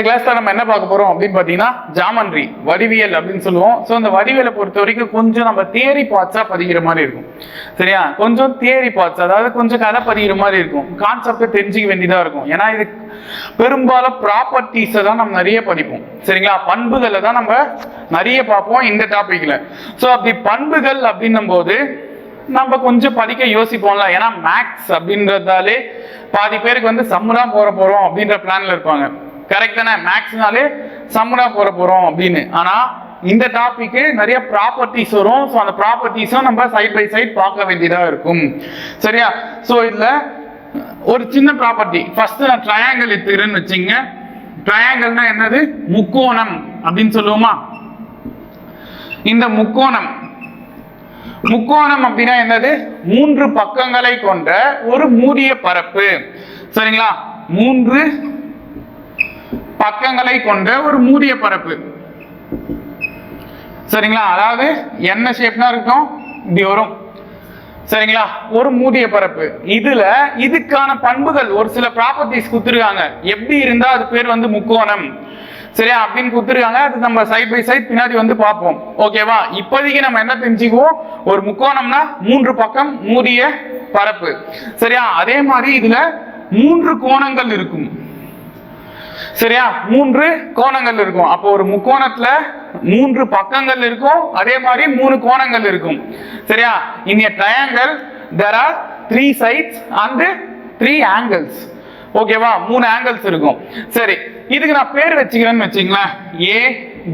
கிளாஸ்ல நம்ம என்ன பார்க்க போறோம் அப்படின்னு பாத்தீங்கன்னா ஜாமெண்ட்ரி, வடிவியல் அப்படின்னு சொல்லுவோம். ஸோ இந்த வடிவியலை பொறுத்த வரைக்கும் கொஞ்சம் நம்ம தியரி பார்ட்ஸா பதிக்கிற மாதிரி இருக்கும். சரியா, கொஞ்சம் தியரி பார்ட்ஸ், அதாவது கொஞ்சம் கதை பதிக்கிற மாதிரி இருக்கும். கான்செப்டை தெரிஞ்சுக்க வேண்டியதா இருக்கும். ஏன்னா இது பெரும்பாலும் ப்ராப்பர்ட்டிஸை தான் நம்ம நிறைய படிப்போம். சரிங்களா, பண்புகளை தான் நம்ம நிறைய பார்ப்போம் இந்த டாபிக்ல. ஸோ அப்படி பண்புகள் அப்படின்னும் போது நம்ம கொஞ்சம் படிக்க யோசிப்போம்ல. ஏன்னா மேக்ஸ் அப்படின்றதாலே பாதி பேருக்கு வந்து சம்முதான் போறோம் அப்படின்ற பிளான்ல இருப்பாங்க. கரெக்ட் தானே? மேக்ஸ்னாலே சம்முதா போறோம் அப்படின்னு. ஆனா இந்த டாபிக் நிறைய ப்ராப்பர்ட்டிஸ் வரும். ஸோ அந்த ப்ராப்பர்ட்டிஸும் நம்ம சைட் பை சைட் பார்க்க வேண்டியதா இருக்கும். சரியா, ஸோ இதுல ஒரு சின்ன ப்ராப்பர்ட்டி ஃபர்ஸ்ட் நான் ட்ரையாங்கிள் எடுத்துக்கிறேன்னு வச்சுங்க. ட்ரையாங்கிள்னா என்னது? முக்கோணம் அப்படின்னு சொல்லுவோமா? இந்த முக்கோணம் அப்படின்னா என்னது? 3 பக்கங்களை கொண்ட ஒரு மூடிய பரப்பு. சரிங்களா, 3 பக்கங்களை கொண்ட ஒரு மூடிய பரப்பு. சரிங்களா, அதாவது என்ன ஷேப்னா இருக்கும்? இப்படி வரும். சரிங்களா, ஒரு மூடிய பரப்பு. இதுக்கான பண்புகள் ஒரு சில ப்ராப்பர்ட்டிஸ் கொடுத்துருக்காங்க. எப்படி இருந்தா அது பேர் வந்து முக்கோணம், சரியா அப்படின்னு கொடுத்துருக்காங்க. அது நம்ம சைட் பை சைட் பின்னாடி வந்து பார்ப்போம். ஓகேவா? இப்போதைக்கு நம்ம என்ன தெரிஞ்சுக்குவோம்? ஒரு முக்கோணம்னா 3 பக்கம் மூடிய பரப்பு. சரியா, அதே மாதிரி இதுல 3 கோணங்கள் இருக்கும். சரியா, 3 கோணங்கள் இருக்கும். அப்போ ஒரு முக்கோணத்துல 3 பக்கங்கள் இருக்கும், அதே மாதிரி 3 கோணங்கள் இருக்கும். சரியா, in a triangle there are 3 sides and 3 angles. ஓகேவா, 3 ஆங்கிள்ஸ் இருக்கும். சரி, இதுக்கு நான் பேர் வச்சுக்கிறேன்னு வச்சுங்களேன். ஏ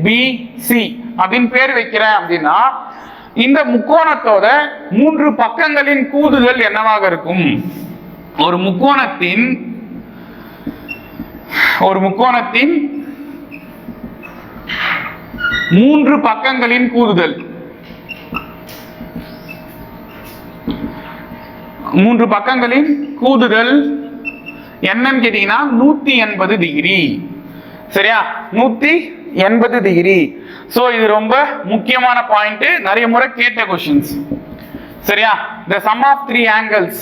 பி சி அப்படின்னு பேர் வைக்கிறேன் அப்படின்னா இந்த முக்கோணத்தோட 3 பக்கங்களின் கூடுதல் என்னவாக இருக்கும்? ஒரு முக்கோணத்தின் 3 பக்கங்களின் கூடுதல், 3 பக்கங்களின் கூடுதல் என்னன்னு கேட்டீங்கன்னா 180 டிகிரி. சரியா, 180 டிகிரி. சோ இது ரொம்ப முக்கியமான பாயிண்ட், நிறைய முறை கேட்ட क्वेश्चंस. சரியா, the sum of 3 angles.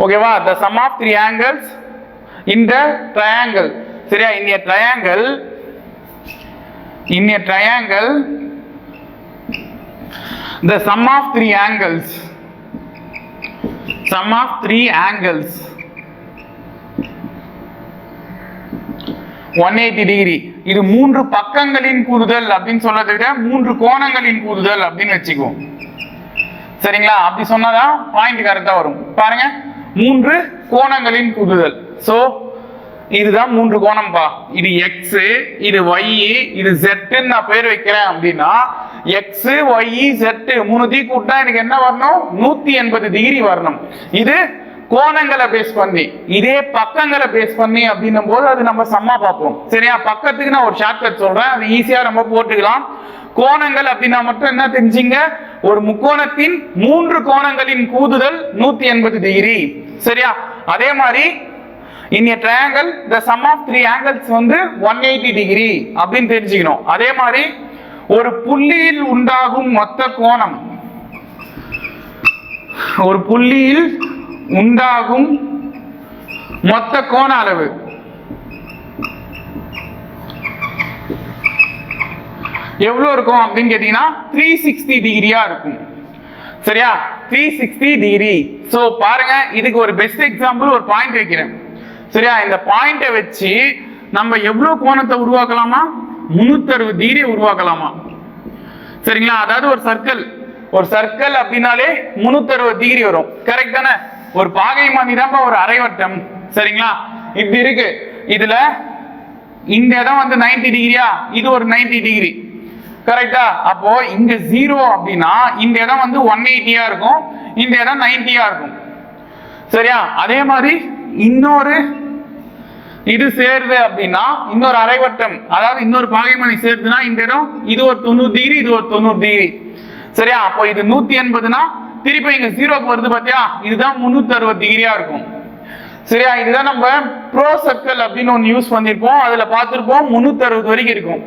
ஓகேவா, the sum of 3 angles in the triangle. சரியா, in a triangle the sum of 3 angles 180 degree. இது 3 பக்கங்களின் கூடுதல் அப்படின்னு சொல்றதை விட 3 கோணங்களின் கூடுதல் அப்படின்னு வச்சுக்குவோம். சரிங்களா, அப்படி சொன்னாதான் பாயிண்ட் கரெக்டா வரும். பாருங்க, 3 கோணங்களின் கூடுதல். சோ இதுதான் 3 கோணம்பா. இது எக்ஸ், இது ஒய், இது ஜெட் நான் பேர் வைக்கிறேன் அப்படின்னா எக்ஸ் ஒய் ஜெட் 3 கூட்டா எனக்கு என்ன வரணும்? 180 டிகிரி வரணும். இது கோணங்களை பேஸ் பண்ணி. இதே பக்கங்களை பேஸ் பண்ணி அப்படின்னும் போது அது நம்ம சம்மா பார்ப்போம். சரியா, பக்கத்துக்கு நான் ஒரு ஷார்ட்கட் சொல்றேன், அது ஈஸியா நம்ம போட்டுக்கலாம். கோணங்கள் அப்படின்னா மட்டும் என்ன தெரிஞ்சுங்க? ஒரு முக்கோணத்தின் 3 கோணங்களின் கூடுதல் 180 டிகிரி. சரியா, அதே மாதிரி in a triangle the sum of 3 angles வந்து 180 டிகிரி அப்படின்னு தெரிஞ்சுக்கணும். அதே மாதிரி ஒரு புள்ளியில் உண்டாகும் மொத்த கோணம், ஒரு புள்ளியில் உண்டாகும் மொத்த கோண அளவு எவ்வளவு இருக்கும் அப்படின்னு கேட்டீங்கன்னா 360 டிகிரியா இருக்கும். சரியா, 360 டிகிரி. சோ பாருங்க, இதுக்கு ஒரு பெஸ்ட் எக்ஸாம்பிள் ஒரு பாயிண்ட் வைக்கிறேன். சரியா, இந்த பாயிண்டை வச்சு நம்ம எவ்வளவு கோணத்தை உருவாக்கலாமா? 360 டிகிரி உருவாக்கலாமா? சரிங்களா, அதாவது ஒரு சர்க்கிள் அப்படின்னாலே 360 டிகிரி வரும். கரெக்ட் தானே? ஒரு பாகை மாதிரி தான் ஒரு அரைவட்டம். சரிங்களா, இப்படி இருக்கு. இதுல இந்த இடம் வந்து 90 டிகிரியா, இது ஒரு 90 டிகிரி. கரெக்டா? அப்போ இங்க 0 அப்படின்னா இந்த இடம் வந்து 180 இருக்கும், இந்த இடம் 90 இருக்கும். சரியா, அதே மாதிரி இன்னொரு இது சேருது அப்படின்னா இன்னொரு அரைவட்டம், அதாவது இன்னொரு பாகைமணி சேருதுன்னா இந்த இடம் இது ஒரு 90 டிகிரி, இது ஒரு 90 டிகிரி. சரியா, அப்போ இது 180னா திருப்பி இங்க 0க்கு வருது பாத்தியா, இதுதான் 360 டிகிரியா இருக்கும். சரியா, இதுதான் நம்ம ப்ரோ சர்க்கிள் அப்படின்னு ஒன்று யூஸ் பண்ணிருப்போம், அதுல பார்த்திருப்போம் 360 வரைக்கும் இருக்கும்.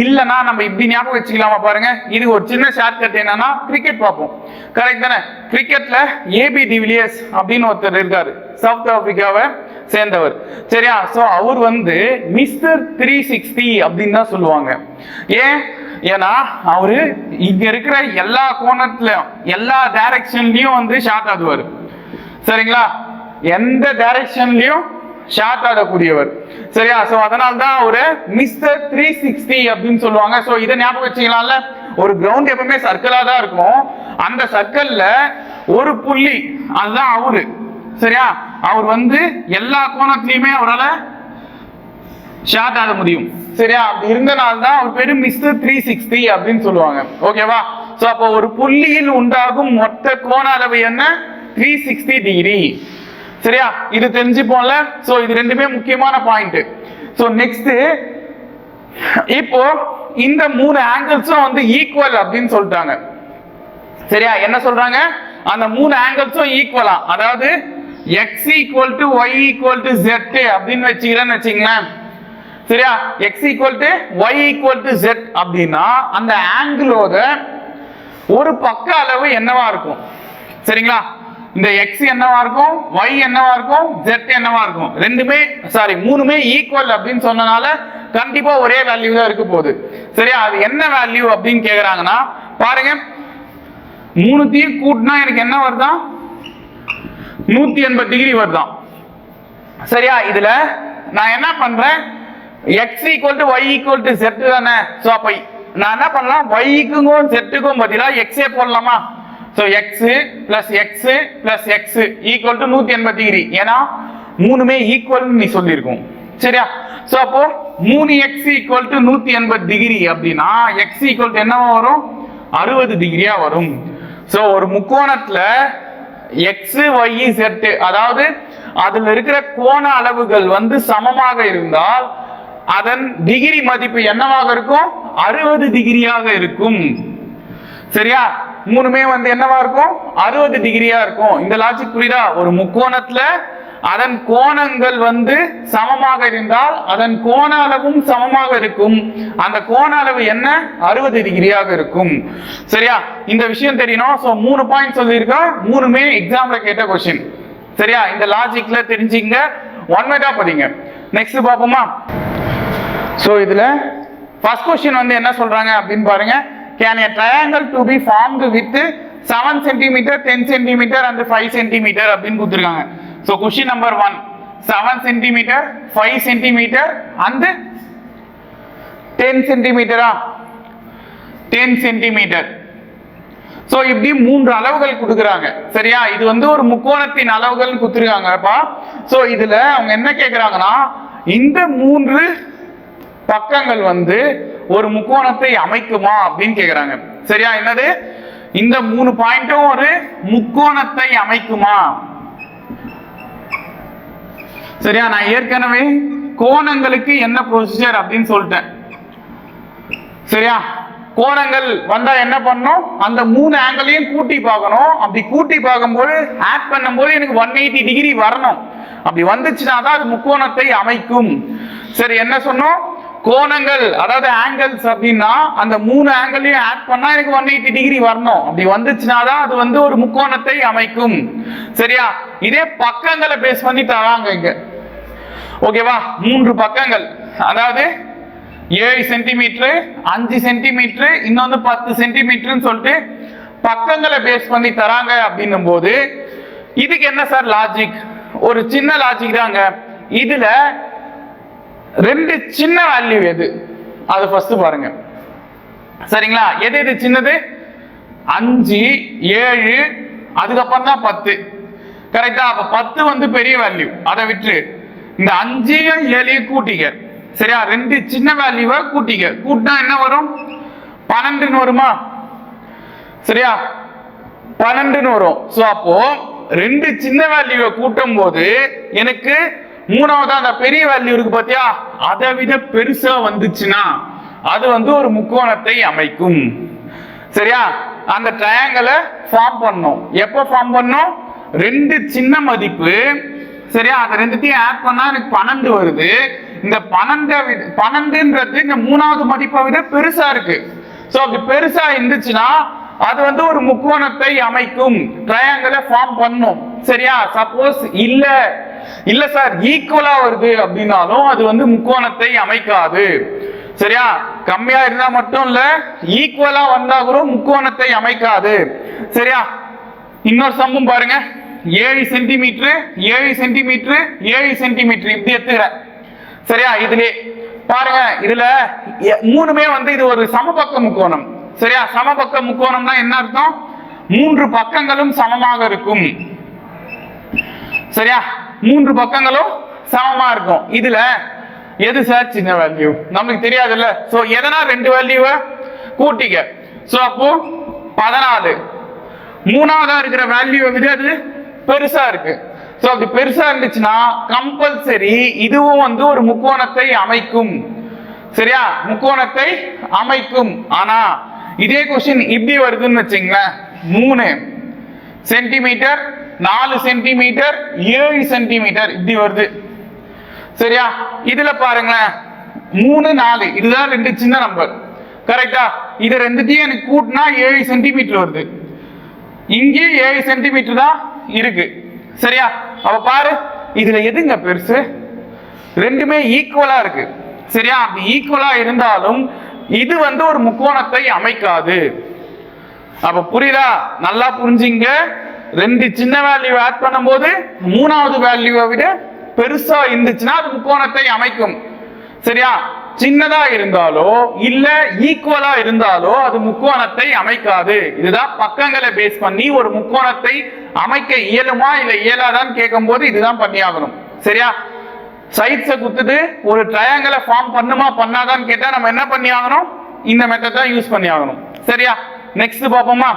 இல்லைன்னா நம்ம இப்படி ஞாபகம் வச்சுக்கலாமா? பாருங்க, இது ஒரு சின்ன ஷார்ட்கட். என்னன்னா கிரிக்கெட் பார்ப்போம். கரெக்ட் தானே? கிரிக்கெட்ல ஏபி டிவிலியர்ஸ் அப்படின்னு ஒருத்தர் இருக்காரு, சவுத் ஆப்பிரிக்காவை சேர்ந்தவர். சரியா? சோ அவர் வந்து மிஸ்டர் 360 அப்படின்னு தான் சொல்லுவாங்க. ஏன்னா அவரு இங்க இருக்கிற எல்லா கோணத்திலும் எல்லா டைரக்ஷன்லயும் வந்து ஷார்ட் ஆடுவார். சரிங்களா? எந்த டைரக்ஷன்லயும் ஷார்ட் ஆடக்கூடியவர். சரியா? சோ அதனால தான் அவரு மிஸ்டர் 360 அப்படின்னு சொல்லுவாங்க. சோ இதை ஞாபகம் வச்சுக்கலாம்ல. ஒரு கிரவுண்ட் எப்பவுமே சர்க்கிளா தான் இருக்கும். அந்த சர்க்கிள்ல ஒரு புள்ளி அதுதான் அவரு. சரியா? அவர் வந்து எல்லா கோணத்திலயுமே அவரால் ஷார்ட் ஆக முடியும். சரியா? அப்படி இருந்தனால தான் அவர் பேரு மிஸ்டர் 360 அப்படின்னு சொல்லுவாங்க. ஓகேவா? சோ அப்போ ஒரு புள்ளியில் உண்டாகும் மொத்த கோண அளவு என்ன? 360 டிகிரி. சரியா? இது தெரிஞ்சுப்போம்ல. சோ இது ரெண்டுமே முக்கியமான பாயிண்ட். சோ நெக்ஸ்ட் இப்போ இந்த மூணு ஆங்கிள்ஸும் வந்து ஈக்குவல் அப்படின்னு சொல்லிட்டாங்க. சரியா? என்ன சொல்றாங்க? அந்த மூணு ஆங்கிள்ஸும் ஈக்குவலா, அதாவது x equal to y equal to z அப்படின்னு வச்சுக்கிறேன்னு வச்சுங்களேன். சரியா? x equal to y equal to z அப்படின்னா அந்த ஆங்கிளோட ஒரு பக்க அளவு என்னவா இருக்கும்? சரிங்களா? இந்த x என்னவா இருக்கும், y என்னவா இருக்கும், z என்னவா இருக்கும்? மூணுமே ஈக்குவல் அப்படின்னு சொன்னனால கண்டிப்பா ஒரே வேல்யூ தான் இருக்க போகுது. சரியா? அது என்ன வேல்யூ அப்படின்னு கேக்குறாங்கன்னா பாருங்க, மூணுத்தையும் கூட்டினா எனக்கு என்ன வருதான்? 180 டிகிரி வருதான். சரியா? இதுல நான் என்ன பண்றேன், x equal to y equal to z தானே. சோ அப்ப நான் என்ன பண்ணலாம், y க்கும் z க்கும் பதிலா x போடலாமா? So x plus x plus x equal to 180 degree. ஏன்னா மூணுமே ஈக்குவல் நீ சொல்லியிருக்கோம். சரியா? சோ அப்போ 3x equal to 180 டிகிரி அப்படின்னா x equal to என்னவா வரும்? 60 டிகிரியா வரும். சோ ஒரு முக்கோணத்துல x y z அதாவது அதுல இருக்கிற கோண அளவுகள் வந்து சமமாக இருந்தால் அதன் டிகிரி மதிப்பு என்னவாக இருக்கும்? 60 டிகிரியாக இருக்கும். சரியா? மூணுமே வந்து என்னவா இருக்கும்? 60 டிகிரியா இருக்கும். இந்த லாஜிக் புரியுதா? ஒரு முக்கோணத்துல அதன் கோணங்கள் வந்து சமமாக இருந்தால் அதன் கோண அளவும் சமமாக இருக்கும். அந்த கோண அளவு என்ன? 60 டிகிரியாக இருக்கும். சரியா? இந்த விஷயம் தெரியணும். சோ 3 பாயிண்ட் சொல்லியிருக்கேன். மூணுமே எக்ஸாம்ல கேட்ட क्वेश्चन. சரியா? இந்த லாஜிக்ல தெரிஞ்சிங்க, ஒன் வேடா படிங்க. நெக்ஸ்ட் பாப்போமா? சோ இதுல ஃபர்ஸ்ட் क्वेश्चन வந்து என்ன சொல்றாங்க அப்படின்னு பாருங்க. Can a triangle to be formed with 7 cm, 10 cm and 5 cm அப்படின்னு கொடுத்திருக்காங்க. So question number 1, 7 cm, 5 cm and 10 cm. 10 cm. So இப்படி மூன்று அளவுகள் கொடுக்குறாங்க. சரியா? இது வந்து ஒரு முக்கோணத்தின் அளவுகள் கொடுத்திருக்காங்கப்பா. சோ இதுல அவங்க என்ன கேக்குறாங்கன்னா, இந்த மூன்று பக்கங்கள் வந்து ஒரு முக்கோணத்தை அமைக்குமா அப்படின்னு கேக்குறாங்க. சரியா? என்னது? இந்த மூணு பாயிண்டும் ஒரு முக்கோணத்தை அமைக்குமா? சரியா? நான் ஏற்கனவே கோணங்களுக்கு என்ன ப்ரொசீஜர் அப்படின்னு சொல்லிட்டேன். சரியா? கோணங்கள் வந்தா என்ன பண்ணணும்? அந்த மூணு ஆங்கிளையும் கூட்டி பார்க்கணும். அப்படி கூட்டி பார்க்கும்போது ஆட் பண்ணும்போது எனக்கு 180 டிகிரி வரணும். அப்படி வந்துச்சுன்னா தான் அது முக்கோணத்தை அமைக்கும். சரி, என்ன சொன்னோம்? கோணங்கள் அதாவது ஆங்கிள்ஸ் அப்படின்னா அந்த மூணு ஆங்கிளையும் ஆட் பண்ணா எனக்கு 180 டிகிரி வரணும். அப்படி வந்துச்சுன்னா தான் அது வந்து ஒரு முக்கோணத்தை அமைக்கும். சரியா? இதே பக்கங்களை பேஸ் பண்ணி தராங்க இங்க. ஓகேவா? மூன்று பக்கங்கள், அதாவது 7 சென்டிமீட்டர், 5 சென்டிமீட்டர், இன்னொன்று 10 சென்டிமீட்டர்னு சொல்லிட்டு பக்கங்களை பேஸ் பண்ணி தராங்க அப்படின்னும் போது இதுக்கு என்ன சார் லாஜிக்? ஒரு சின்ன லாஜிக் தாங்க. இதுல ரெண்டு சின்ன வேல்யூ எது? அது ஃபர்ஸ்ட் பாருங்க. சரிங்களா? எது எது சின்னது? 5, 7, அதுக்கப்புறம் தான் 10. கரெக்டா? அப்ப 10 வந்து பெரிய வேல்யூ. அதை விட்டு இந்த 5யும் 7யும் கூட்டிக்க. சரியா? ரெண்டு சின்ன வேல்யூவை கூட்டிக்க. கூட்டினா என்ன வரும்? 12 வருமா? சரியா? 12 வரும். சோ அப்போ ரெண்டு சின்ன வேல்யூவை கூட்டும் போது எனக்கு மூணாவது அந்த பெரிய வேல்யூ இருக்கு பாத்தியா, அதை விட பெருசா வந்துச்சுன்னா அது வந்து ஒரு முக்கோணத்தை அமைக்கும். சரியா? அந்த ட்ரையாங்கிளை ஃபார்ம் பண்ணும். எப்ப ஃபார்ம் பண்ணும்? ரெண்டு சின்ன மதிப்பு. சரியா? அது ரெண்டுத்தையும் ஆட் பண்ணா எனக்கு 12 வருது. இந்த 12ன்றது இந்த மூணாவது மதிப்பை விட பெருசா இருக்கு. சோ அப்படி பெருசா இருந்துச்சுன்னா அது வந்து ஒரு முக்கோணத்தை அமைக்கும், ட்ரையாங்கிளை ஃபார்ம் பண்ணும். சரியா? சப்போஸ் இல்ல இல்ல சார் ஈக்குவலா வருது அப்படின்னாலும் அது வந்து முக்கோணத்தை அமைக்காது. சரியா, கம்மியா இருந்தா மட்டும் இல்ல, ஈக்குவலா வந்தா கூட முக்கோணத்தை அமைக்காது. சரியா, இன்னொரு சம்பம் பாருங்க, 7 சென்டிமீட்டர் 7 சென்டிமீட்டர் 7 சென்டிமீட்டர் இப்படி எடுத்துக்கிறேன். சரியா, இதுல பாருங்க, இதுல மூணுமே வந்து இது ஒரு சமபக்க முக்கோணம். சரியா, சமபக்க முக்கோணம்னா என்ன அர்த்தம்? 3 பக்கங்களும் சமமாக இருக்கும். சரியா, 3 பக்கங்களும் சமமா இருக்கும். இதுல எது சார் சின்ன வேல்யூ நமக்கு தெரியாதுல்ல. சோ எதனா 2 வேல்யூவை கூட்டிக்க. சோ அப்போ 14 மூணாவதா இருக்கிற வேல்யூவை விட அது பெருசா இருக்கு. சோ அப்படி பெருசா இருந்துச்சுன்னா கம்பல்சரி இதுவும் வந்து ஒரு முக்கோணத்தை அமைக்கும். சரியா, முக்கோணத்தை அமைக்கும். ஆனா இதே கொஸ்டின் இப்படி வருதுன்னு வச்சுங்களேன், 3 சென்டிமீட்டர் 4 சென்டிமீட்டர் 7 சென்டிமீட்டர் இப்படி வருது. சரியா, இதுல பாருங்களேன் 3 4 இதுதான் 2 சின்ன நம்பர். கரெக்டா, இது ரெண்டுத்தையும் எனக்கு கூட்டினா 7 சென்டிமீட்டர் வருது. இங்கே 7 சென்டிமீட்டர் தான் இருக்கு. சரியா, அப்ப பாரு இதுல எதுங்க பெருசு? ரெண்டுமே ஈக்குவலா இருக்கு. சரியா, அப்படி ஈக்குவலா இருந்தாலும் இது வந்து ஒரு முக்கோணத்தை அமைக்காது. அப்ப புரியுதா? நல்லா புரிஞ்சுங்க. 2 சின்ன வேல்யூ ஆட் பண்ணும்போது மூணாவது வேல்யூவை விட பெருசா இருந்துச்சுன்னா அது முக்கோணத்தை அமைக்கும். சரியா, சின்னதா இருந்தாலோ இல்ல ஈக்குவலா இருந்தாலோ அது முக்கோணத்தை அமைக்காது. இதுதான் பக்கங்களை பேஸ் பண்ணி ஒரு முக்கோணத்தை அமைக்க இயலுமா இல்ல இயலாதான்னு கேட்கும் போது இதுதான் பண்ணியாகணும். சரியா, சைட்ஸை குத்துட்டு ஒரு ட்ரையாங்கிளை ஃபார்ம் பண்ணுமா பண்ணாதான்னு கேட்டா நம்ம என்ன பண்ணி ஆகணும்? இந்த மெத்தட் தான் யூஸ் பண்ணி ஆகணும். சரியா, நெக்ஸ்ட் பாப்போமா?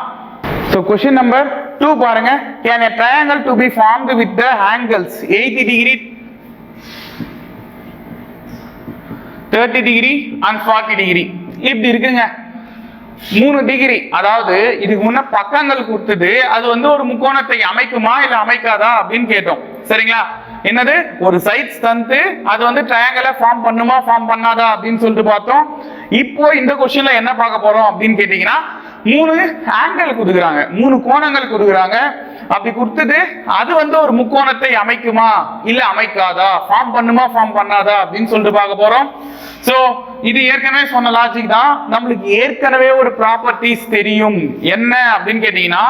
So question number 2 பாருங்க. Can a triangle to be formed with the angles 80 degree, 30 degree and 40 degree இப்படி இருக்குங்க. 3 டிகிரி, அதாவது இதுக்கு முன்ன பக்கங்கள் கொடுத்தது அது வந்து ஒரு முக்கோணத்தை அமைக்குமா இல்ல அமைக்காதா அப்படின்னு கேட்டோம். சரிங்களா, என்னது ஒரு சைட்ஸ் தந்து அது வந்து ட்ரையாங்கிளை ஃபார்ம் பண்ணுமா ஃபார்ம் பண்ணாதா அப்படின்னு சொல்லிட்டு பார்த்தோம். இப்போ இந்த கொஸ்டின்ல என்ன பார்க்க போறோம் அப்படின்னு கேட்டீங்கன்னா, 3 ஆங்கிள் கொடுக்குறாங்க, 3 கோணங்கள் கொடுக்குறாங்க. அப்படி கொடுத்தது அது வந்து ஒரு முக்கோணத்தை அமைக்குமா இல்ல அமைக்காதா, ஃபார்ம் பண்ணுமா ஃபார்ம் பண்ணாதா அப்படின்னு சொல்லிட்டு பார்க்க போறோம். சோ இது ஏற்கனவே சொன்ன லாஜிக் தான். நம்மளுக்கு ஏற்கனவே ஒரு ப்ராப்பர்ட்டிஸ் தெரியும். என்ன அப்படின்னு கேட்டீங்கன்னா,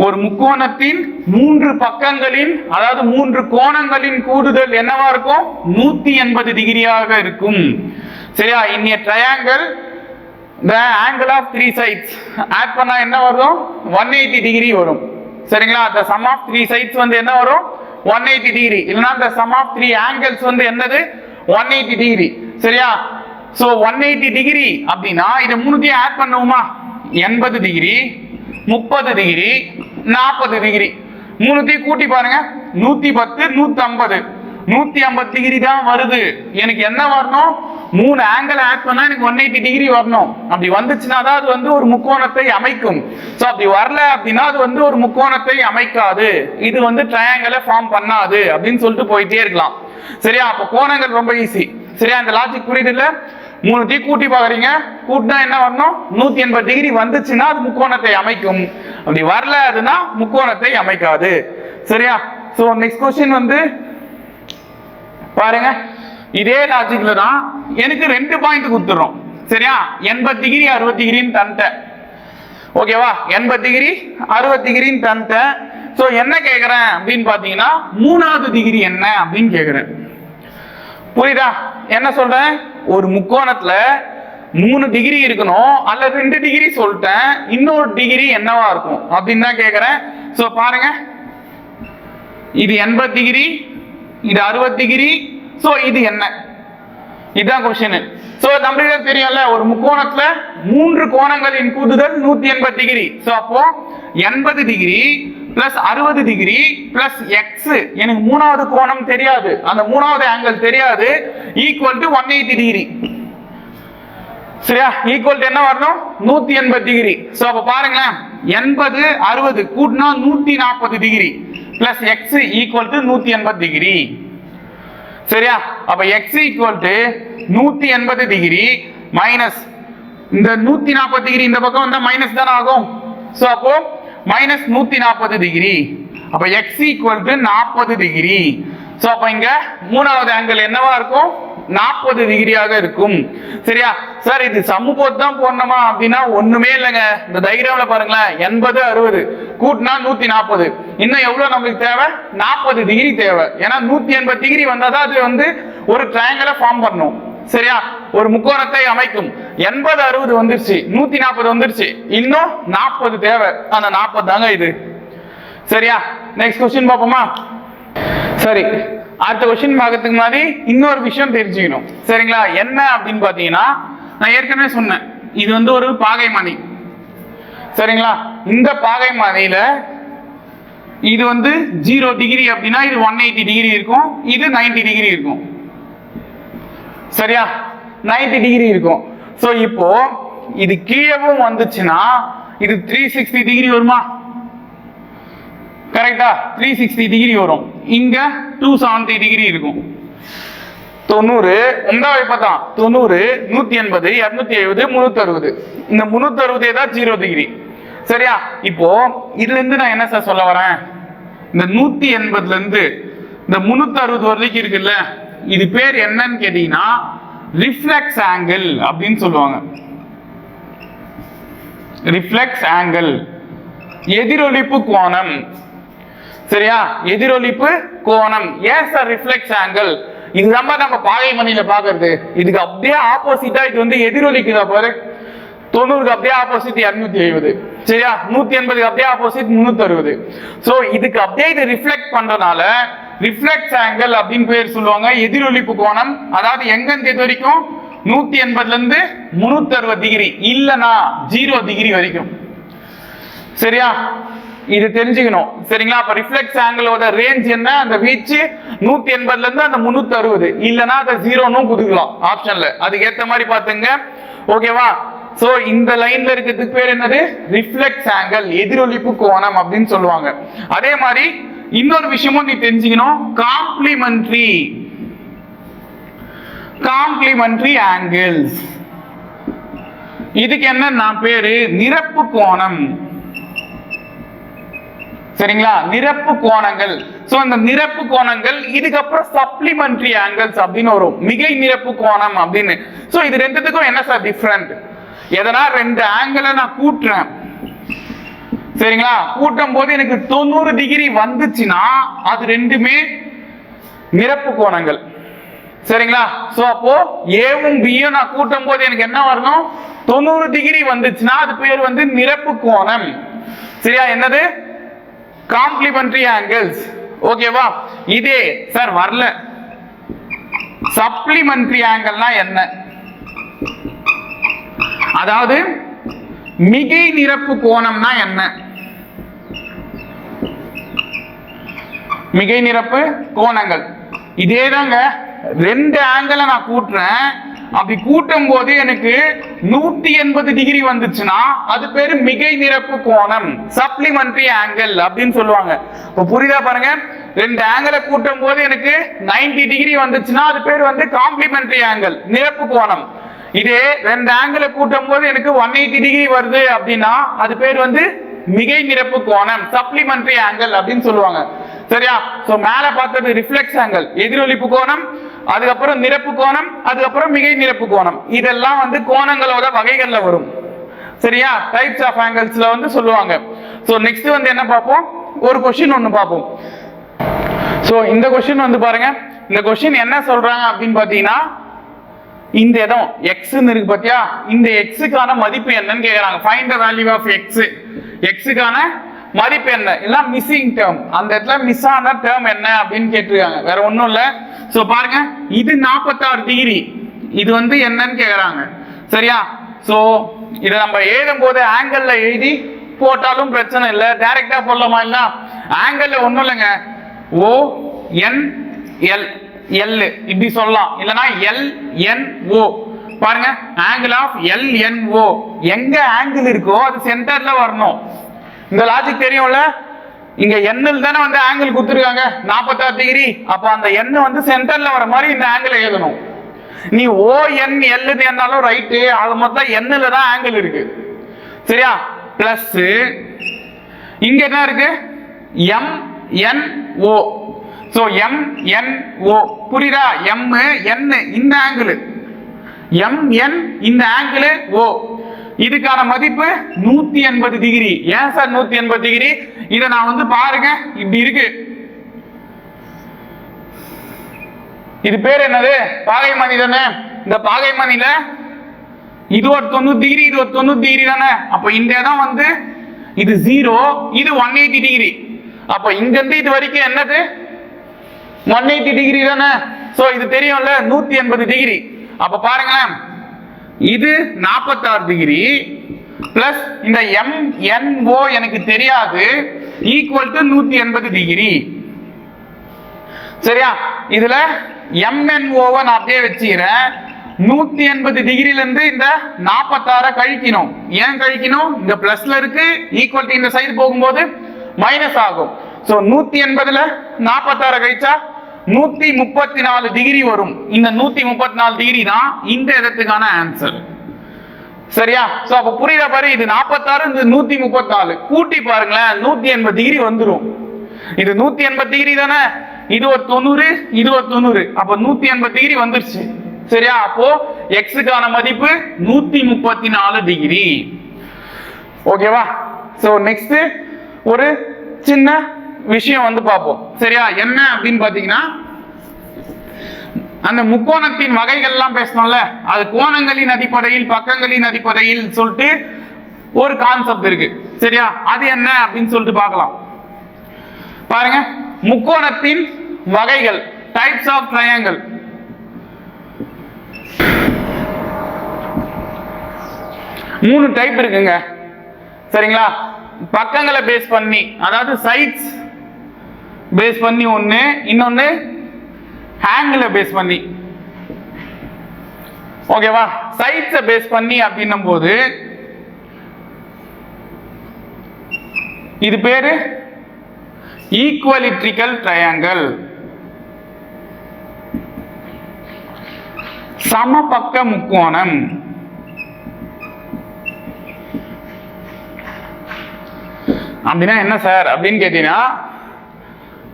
ஒரு முக்கோணத்தின் 3 பக்கங்களின் அதாவது 3 கோணங்களின் கூடுதல் என்னவா இருக்கும்? 180 டிகிரியாக இருக்கும். சரியா, in a triangle the angle of 3 sides add பண்ணா என்ன வரும்? 180 டிகிரி வரும். சரிங்களா, the sum of 3 sides வந்து என்ன வரும்? 180 டிகிரி. இல்லனா the sum of 3 angles வந்து என்னது? 180 டிகிரி. சரியா, சோ 180 டிகிரி அப்படின்னா இத மூணுத்தையும் ஆட் பண்ணுவோமா? 80 டிகிரி 30 டிகிரி 40 டிகிரி மூணுத்தையும் கூட்டி பாருங்க. 110 150 150 டிகிரி தான் வருது. எனக்கு என்ன வரணும்? 3 ஆங்கிள் ஆட் பண்ணா எனக்கு 180 டிகிரி வரணும். அப்படி வந்துச்சுன்னா தான் அது வந்து ஒரு முக்கோணத்தை அமைக்கும். சோ அப்படி வரல அப்படின்னா அது வந்து ஒரு முக்கோணத்தை அமைக்காது, இது வந்து ட்ரையாங்கிளை ஃபார்ம் பண்ணாது அப்படின்னு சொல்லிட்டு போயிட்டே இருக்கலாம். சரியா, அப்ப கோணங்கள் ரொம்ப ஈஸி. சரியா, இந்த லாஜிக் புரியுது இல்ல? 3 கூட்டி பாக்குறீங்க, கூட்டினா என்ன வரணும்? 180 டிகிரி வந்துச்சுன்னா அது முக்கோணத்தை அமைக்கும். அப்படி வரல அதுனா முக்கோணத்தை அமைக்காது. சரியா, சோ நெக்ஸ்ட் क्वेश्चन வந்து பாருங்க, இதே லாஜிக்ல தான் எனக்கு 2 பாயிண்ட் கொடுத்துறோம். சரியா, 80 டிகிரி 60 டிகிரின்னு தந்துட்டேன். ஓகேவா, 80 டிகிரி 60 டிகிரின்னு தந்துட்டேன். சோ என்ன கேக்குறேன் அப்படின்னு பாத்தீங்கன்னா, 3வது டிகிரி என்ன அப்படின்னு கேக்குறேன். புரியுதா என்ன சொல்றேன்? ஒரு முக்கோணத்துல 3 டிகிரி இருக்கணும் அல்ல 2 டிகிரி சொல்லிட்டேன், இன்னொரு டிகிரி என்னவா இருக்கும் அப்படின்னு தான் கேக்குறேன். சோ பாருங்க, இது 80 டிகிரி, இது 60 டிகிரி. சோ இது என்ன? இதுதான் क्वेश्चन. சோ நம்மளுக்கு தெரியும்ல, ஒரு முக்கோணத்துல 3 கோணங்களின் கூடுதல் 180 டிகிரி. சோ அப்போ 80 degree plus 60 degree plus X, எனக்கு 3வது கோணம் தெரியாது, அந்த 3வது ஆங்கிள் தெரியாது, ஈக்குவல் டு 180 டிகிரி. சரியா, ஈக்குவல் டு என்ன வரணும்? 180 டிகிரி. சோ அப்ப பாருங்களேன், 80 60 கூட்டினா 140 degree plus X equal to 180 degree. சரியா, அப்ப X equal to 180 degree minus இந்த 140 டிகிரி இந்த பக்கம் வந்தா மைனஸ் தானே ஆகும். சோ அப்போ மைனஸ் 140 டிகிரி. அப்ப X equal to 40 degree. So அப்ப இங்க மூணாவது ஆங்கிள் என்னவா இருக்கும் 40 டிகிரியாக இருக்கும். சரியா சார் இது சம்மு போட்டு தான் போடணுமா அப்படின்னா ஒண்ணுமே இல்லைங்க. இந்த டயகிராம்ல பாருங்களேன் 80 60 கூட்டினா 140. இன்னும் எவ்வளவு நம்மளுக்கு தேவை 40 டிகிரி தேவை. ஏன்னா 180 டிகிரி வந்தாதான் அது வந்து ஒரு ட்ரையாங்கிளை ஃபார்ம் பண்ணும். சரியா ஒரு முக்கோணத்தை அமைக்கும். 80 60 வந்துருச்சு 140 வந்துருச்சு இன்னும் 40 தேவை. அந்த 40 தாங்க இது. சரியா நெக்ஸ்ட் क्वेश्चन பாப்போமா. சரி அடுத்த क्वेश्चन பார்க்கிறதுக்கு முன்னாடி இன்னொரு விஷயம் தெரிஞ்சுக்கணும். சரிங்களா என்ன அப்படின்னு பாத்தீங்கன்னா நான் ஏற்கனவே சொன்னேன் இது வந்து ஒரு பாகைமானி. சரிங்களா இந்த பாகைமானியில இது வந்து 0 டிகிரி அப்படின்னா இது 180 டிகிரி இருக்கும், இது 90 டிகிரி இருக்கும். சரியா 90 டிகிரி இருக்கும். சோ இப்போ இது கீழவும் வந்துச்சுன்னா இது 360 டிகிரி வருமா? கரெக்டா 360 டிகிரி வரும். இங்க 270 டிகிரி இருக்கும். 90 ஒன்றாவது பார்த்தா 90 180 270 360. இந்த 360 தான் 0 டிகிரி. சரியா இப்போ இதுல இருந்து நான் என்ன சார் சொல்ல வரேன், இந்த 180ல இருந்து இந்த 360 வரைக்கும் இருக்குல்ல இது பேர் என்னன்னு கேட்டீங்கன்னா ரிஃப்ளெக்ஸ் ஆங்கிள் அப்படின்னு சொல்லுவாங்க. ரிஃப்ளெக்ஸ் ஆங்கிள் எதிரொலிப்பு கோணம். சரியா எதிரொலிப்பு கோணம். ஏன் சார் ரிஃப்ளெக்ஸ் ஆங்கிள்? இதுதான் நம்ம பாகைமணியில பாக்குறது. இதுக்கு அப்படியே ஆப்போசிட்டா இது வந்து எதிரொலிக்குதா பாரு. 90க்கு அப்படியே ஆப்போசிட் 270. சரியா 180க்கு அப்படியே ஆப்போசிட் 360. சோ இதுக்கு அப்படியே இது ரிஃப்ளெக்ட் பண்றதுனால ரிஃப்ளெக்ஸ் ஆங்கிள் அப்படின்னு பேர் சொல்லுவாங்க. எதிரொலிப்பு கோணம். அதாவது எங்க இது வரைக்கும் 180ல இருந்து 360 டிகிரி இல்லனா 0 டிகிரி வரைக்கும். சரியா இது தெரிஞ்சுக்கணும். சரிங்களா அப்ப ரிஃப்ளெக்ஸ் ஆங்கிளோட ரேஞ்ச் என்ன, அந்த வீச்சு 180ல இருந்து அந்த 360 இல்லனா அத 0ன்னு கொடுக்கலாம் ஆப்ஷன்ல. அதுக்கு ஏத்த மாதிரி பாத்துங்க. ஓகேவா சோ இந்த லைன்ல இருக்கிறதுக்கு பேர் என்னது ரிஃப்ளெக்ஸ் ஆங்கிள் எதிரொலிப்பு கோணம் அப்படின்னு சொல்லுவாங்க. அதே மாதிரி இன்னொரு விஷயமும் நீ தெரிஞ்சுக்கணும், காம்ப்ளிமெண்டரி ஆங்கிள்ஸ். இதுக்கு என்ன நான் பேரு நிரப்பு கோணம். சரிங்களா நிரப்பு கோணங்கள். சோ இந்த நிரப்பு கோணங்கள் இதுக்கப்புறம் சப்ளிமெண்டரி ஆங்கிள்ஸ் அப்படின்னு வரும், மிகை நிரப்பு கோணம் அப்படின்னு. சோ இது ரெண்டுத்துக்கும் என்ன சார் டிஃபரண்ட்? எதனா ரெண்டு ஆங்கிளை நான் கூட்டுறேன். சரிங்களா கூட்டும் போது எனக்கு 90 டிகிரி வந்துச்சுன்னா அது ரெண்டுமே நிரப்பு கோணங்கள். சரிங்களா சோ அப்போ ஏவும் பியும் நான் கூட்டும் போது எனக்கு என்ன வரணும் 90 டிகிரி வந்துச்சுன்னா அது பேர் வந்து நிரப்பு கோணம். சரியா என்னது காம்ப்ளிமெண்டரி ஆங்கிள்ஸ். ஓகேவா இதே சார் வரல சப்ளிமெண்டரி ஆங்கிள்னா என்ன, அதாவது மிகை நிரப்பு கோணம்னா என்ன? மிகை நிரப்பு கோணங்கள் இதேதாங்க. ரெண்டு ஆங்கிளை நான் கூட்டுறேன். அப்படி கூட்டும் போது எனக்கு 180 டிகிரி வந்துச்சுன்னா அது பேரு மிகை நிரப்பு கோணம், சப்ளிமெண்டரி ஆங்கிள் அப்படின்னு சொல்லுவாங்க. இப்ப புரியுதா பாருங்க, ரெண்டு ஆங்கிளை கூட்டும் போது எனக்கு 90 டிகிரி வந்துச்சுன்னா அது பேர் வந்து காம்ப்ளிமெண்டரி ஆங்கிள் நிரப்பு கோணம். இதே ரெண்டு ஆங்கிளை கூட்டும் போது எனக்கு 180 டிகிரி வருது அப்படின்னா அது பேர் வந்து மிகை நிரப்பு கோணம், சப்ளிமெண்டரி ஆங்கிள் அப்படின்னு சொல்லுவாங்க. சரியா சோ மேல பார்த்தது ரிஃப்ளெக்ஸ் ஆங்கிள் எதிரொலிப்பு கோணம், அதுக்கப்புறம் நிரப்பு கோணம், அதுக்கப்புறம் மிகை நிரப்பு கோணம். இதெல்லாம் வந்து கோணங்களோட வகைகள்ல வரும். சரியா டைப்ஸ் ஆஃப் ஆங்கிள்ஸ்ல வந்து சொல்லுவாங்க. சோ நெக்ஸ்ட் வந்து என்ன பார்ப்போம், ஒரு क्वेश्चन ஒன்னு பார்ப்போம். சோ இந்த क्वेश्चन வந்து பாருங்க, இந்த क्वेश्चन என்ன சொல்றாங்க அப்படின்னு பாத்தீங்கன்னா இந்த இடம் x ன்னு இருக்கு பாத்தியா, இந்த x க்கான மதிப்பு என்னன்னு கேக்குறாங்க. Find the value of x. x க்கான மதிப்பு என்ன, இல்ல மிஸ்ஸிங் டேர்ம், அந்த இடத்துல மிஸ் ஆன டேர்ம் என்ன அப்படின்னு கேட்டிருக்காங்க. வேற ஒண்ணும் இல்ல. சோ பாருங்க இது 46 டிகிரி, இது வந்து என்னன்னு கேக்குறாங்க. சரியா சோ இத நம்ம எழுதும் போது ஆங்கிள்ல எழுதி போட்டாலும் பிரச்சனை இல்ல, டைரக்டா போடலாமா? இல்ல ஆங்கிள்ல ஒண்ணும் இல்லைங்க, O N L L இப்படி சொல்லலாம், இல்லனா L N O. பாருங்க angle of L N O, எங்க ஆங்கிள் இருக்கோ அது சென்டர்ல வரணும். இந்த லாஜிக் தெரியும்ல, இங்க எண்ணில் தானே வந்து ஆங்கிள் கொடுத்துருக்காங்க 46 டிகிரி. அப்ப அந்த எண் வந்து சென்டர்ல வர மாதிரி இந்த ஆங்கிள் எழுதணும். நீ ON L என்னாலும் ரைட்டு, அது மொத்தம் எண்ணில் தான் ஆங்கிள் இருக்கு. சரியா பிளஸ் இங்க என்ன இருக்கு MNO. சோ எம் என் ஓ புரியுதா? எம் என் இந்த ஆங்கிள், எம் என் இந்த ஆங்கிள் ஓ, இதுக்கான மதிப்பு 180 டிகிரி. ஏன் சார் 180 டிகிரி? இதை நான் வந்து பாருங்க இப்படி இருக்கு, இது பேர் என்னது? பாகைமணி தானே. இந்த பாகைமணில இது ஒரு 90 டிகிரி, இது ஒரு 90 டிகிரி தானே. அப்ப இந்த இடம் வந்து இது 0, இது 180 டிகிரி. அப்ப இங்க இருந்து இது வரைக்கும் என்னது? 180 டிகிரி தானே. சோ இது தெரியும்ல 180 டிகிரி. அப்ப பாருங்களேன், இது 46 டிகிரி பிளஸ் இந்த எம் என் ஓ எனக்கு தெரியாது ஈக்குவல் டு 180 டிகிரி. சரியா? இதுல MNO நான் அப்படியே வச்சுக்கிறேன். 180 டிகிரில இருந்து இந்த 46 கழிக்கணும். ஏன் கழிக்கணும்? இந்த பிளஸ்ல இருக்கு, ஈக்குவல் டு இந்த சைடு போகும்போது மைனஸ் ஆகும். சோ 180ல 46 கழிச்சா 134 டிகிரி வரும். இந்த 134 டிகிரி தான் இந்த இடத்துக்கான ஆன்சர். சரியா? சோ அப்ப புரியுதா பாரு, இது 46 இந்த 134 கூட்டி பாருங்களேன், 180 டிகிரி வந்துரும். இது 180 டிகிரி தானே, இது ஒரு 90, இது ஒரு 90, அப்ப 180 டிகிரி வந்துருச்சு. சரியா? அப்போ எக்ஸுக்கான மதிப்பு 134 டிகிரி. ஓகேவா? சோ நெக்ஸ்ட் ஒரு சின்ன விஷயம் வந்து பார்ப்போம். சரியா? என்ன அப்படின்னு பாத்தீங்கன்னா, அந்த முக்கோணத்தின் வகைகள் எல்லாம் பேசணும்ல, அது கோணங்களின் அடிப்படையில் பக்கங்களின் அடிப்படையில் சொல்லிட்டு ஒரு கான்செப்ட் இருக்கு. சரியா? அது என்ன அப்படின்னு சொல்லிட்டு பார்க்கலாம். பாருங்க, முக்கோணத்தின் வகைகள், டைப்ஸ் ஆஃப் ட்ரையாங்கிள். மூணு டைப் இருக்குங்க. சரிங்களா? பக்கங்களை பேஸ் பண்ணி, அதாவது சைட்ஸ் பேஸ் பண்ணி ஒண்ணு, இன்னொன்னு ஆங்கிளை பேஸ் பண்ணி. ஓகேவா? சைட்ஸை பேஸ் பண்ணி அப்படின்னும் போது இது பேரு ஈக்குவலிட்ரிக்கல் ட்ரையாங்கிள், சமபக்க முக்கோணம். அப்படின்னா என்ன சார் அப்படின்னு கேட்டீங்கன்னா,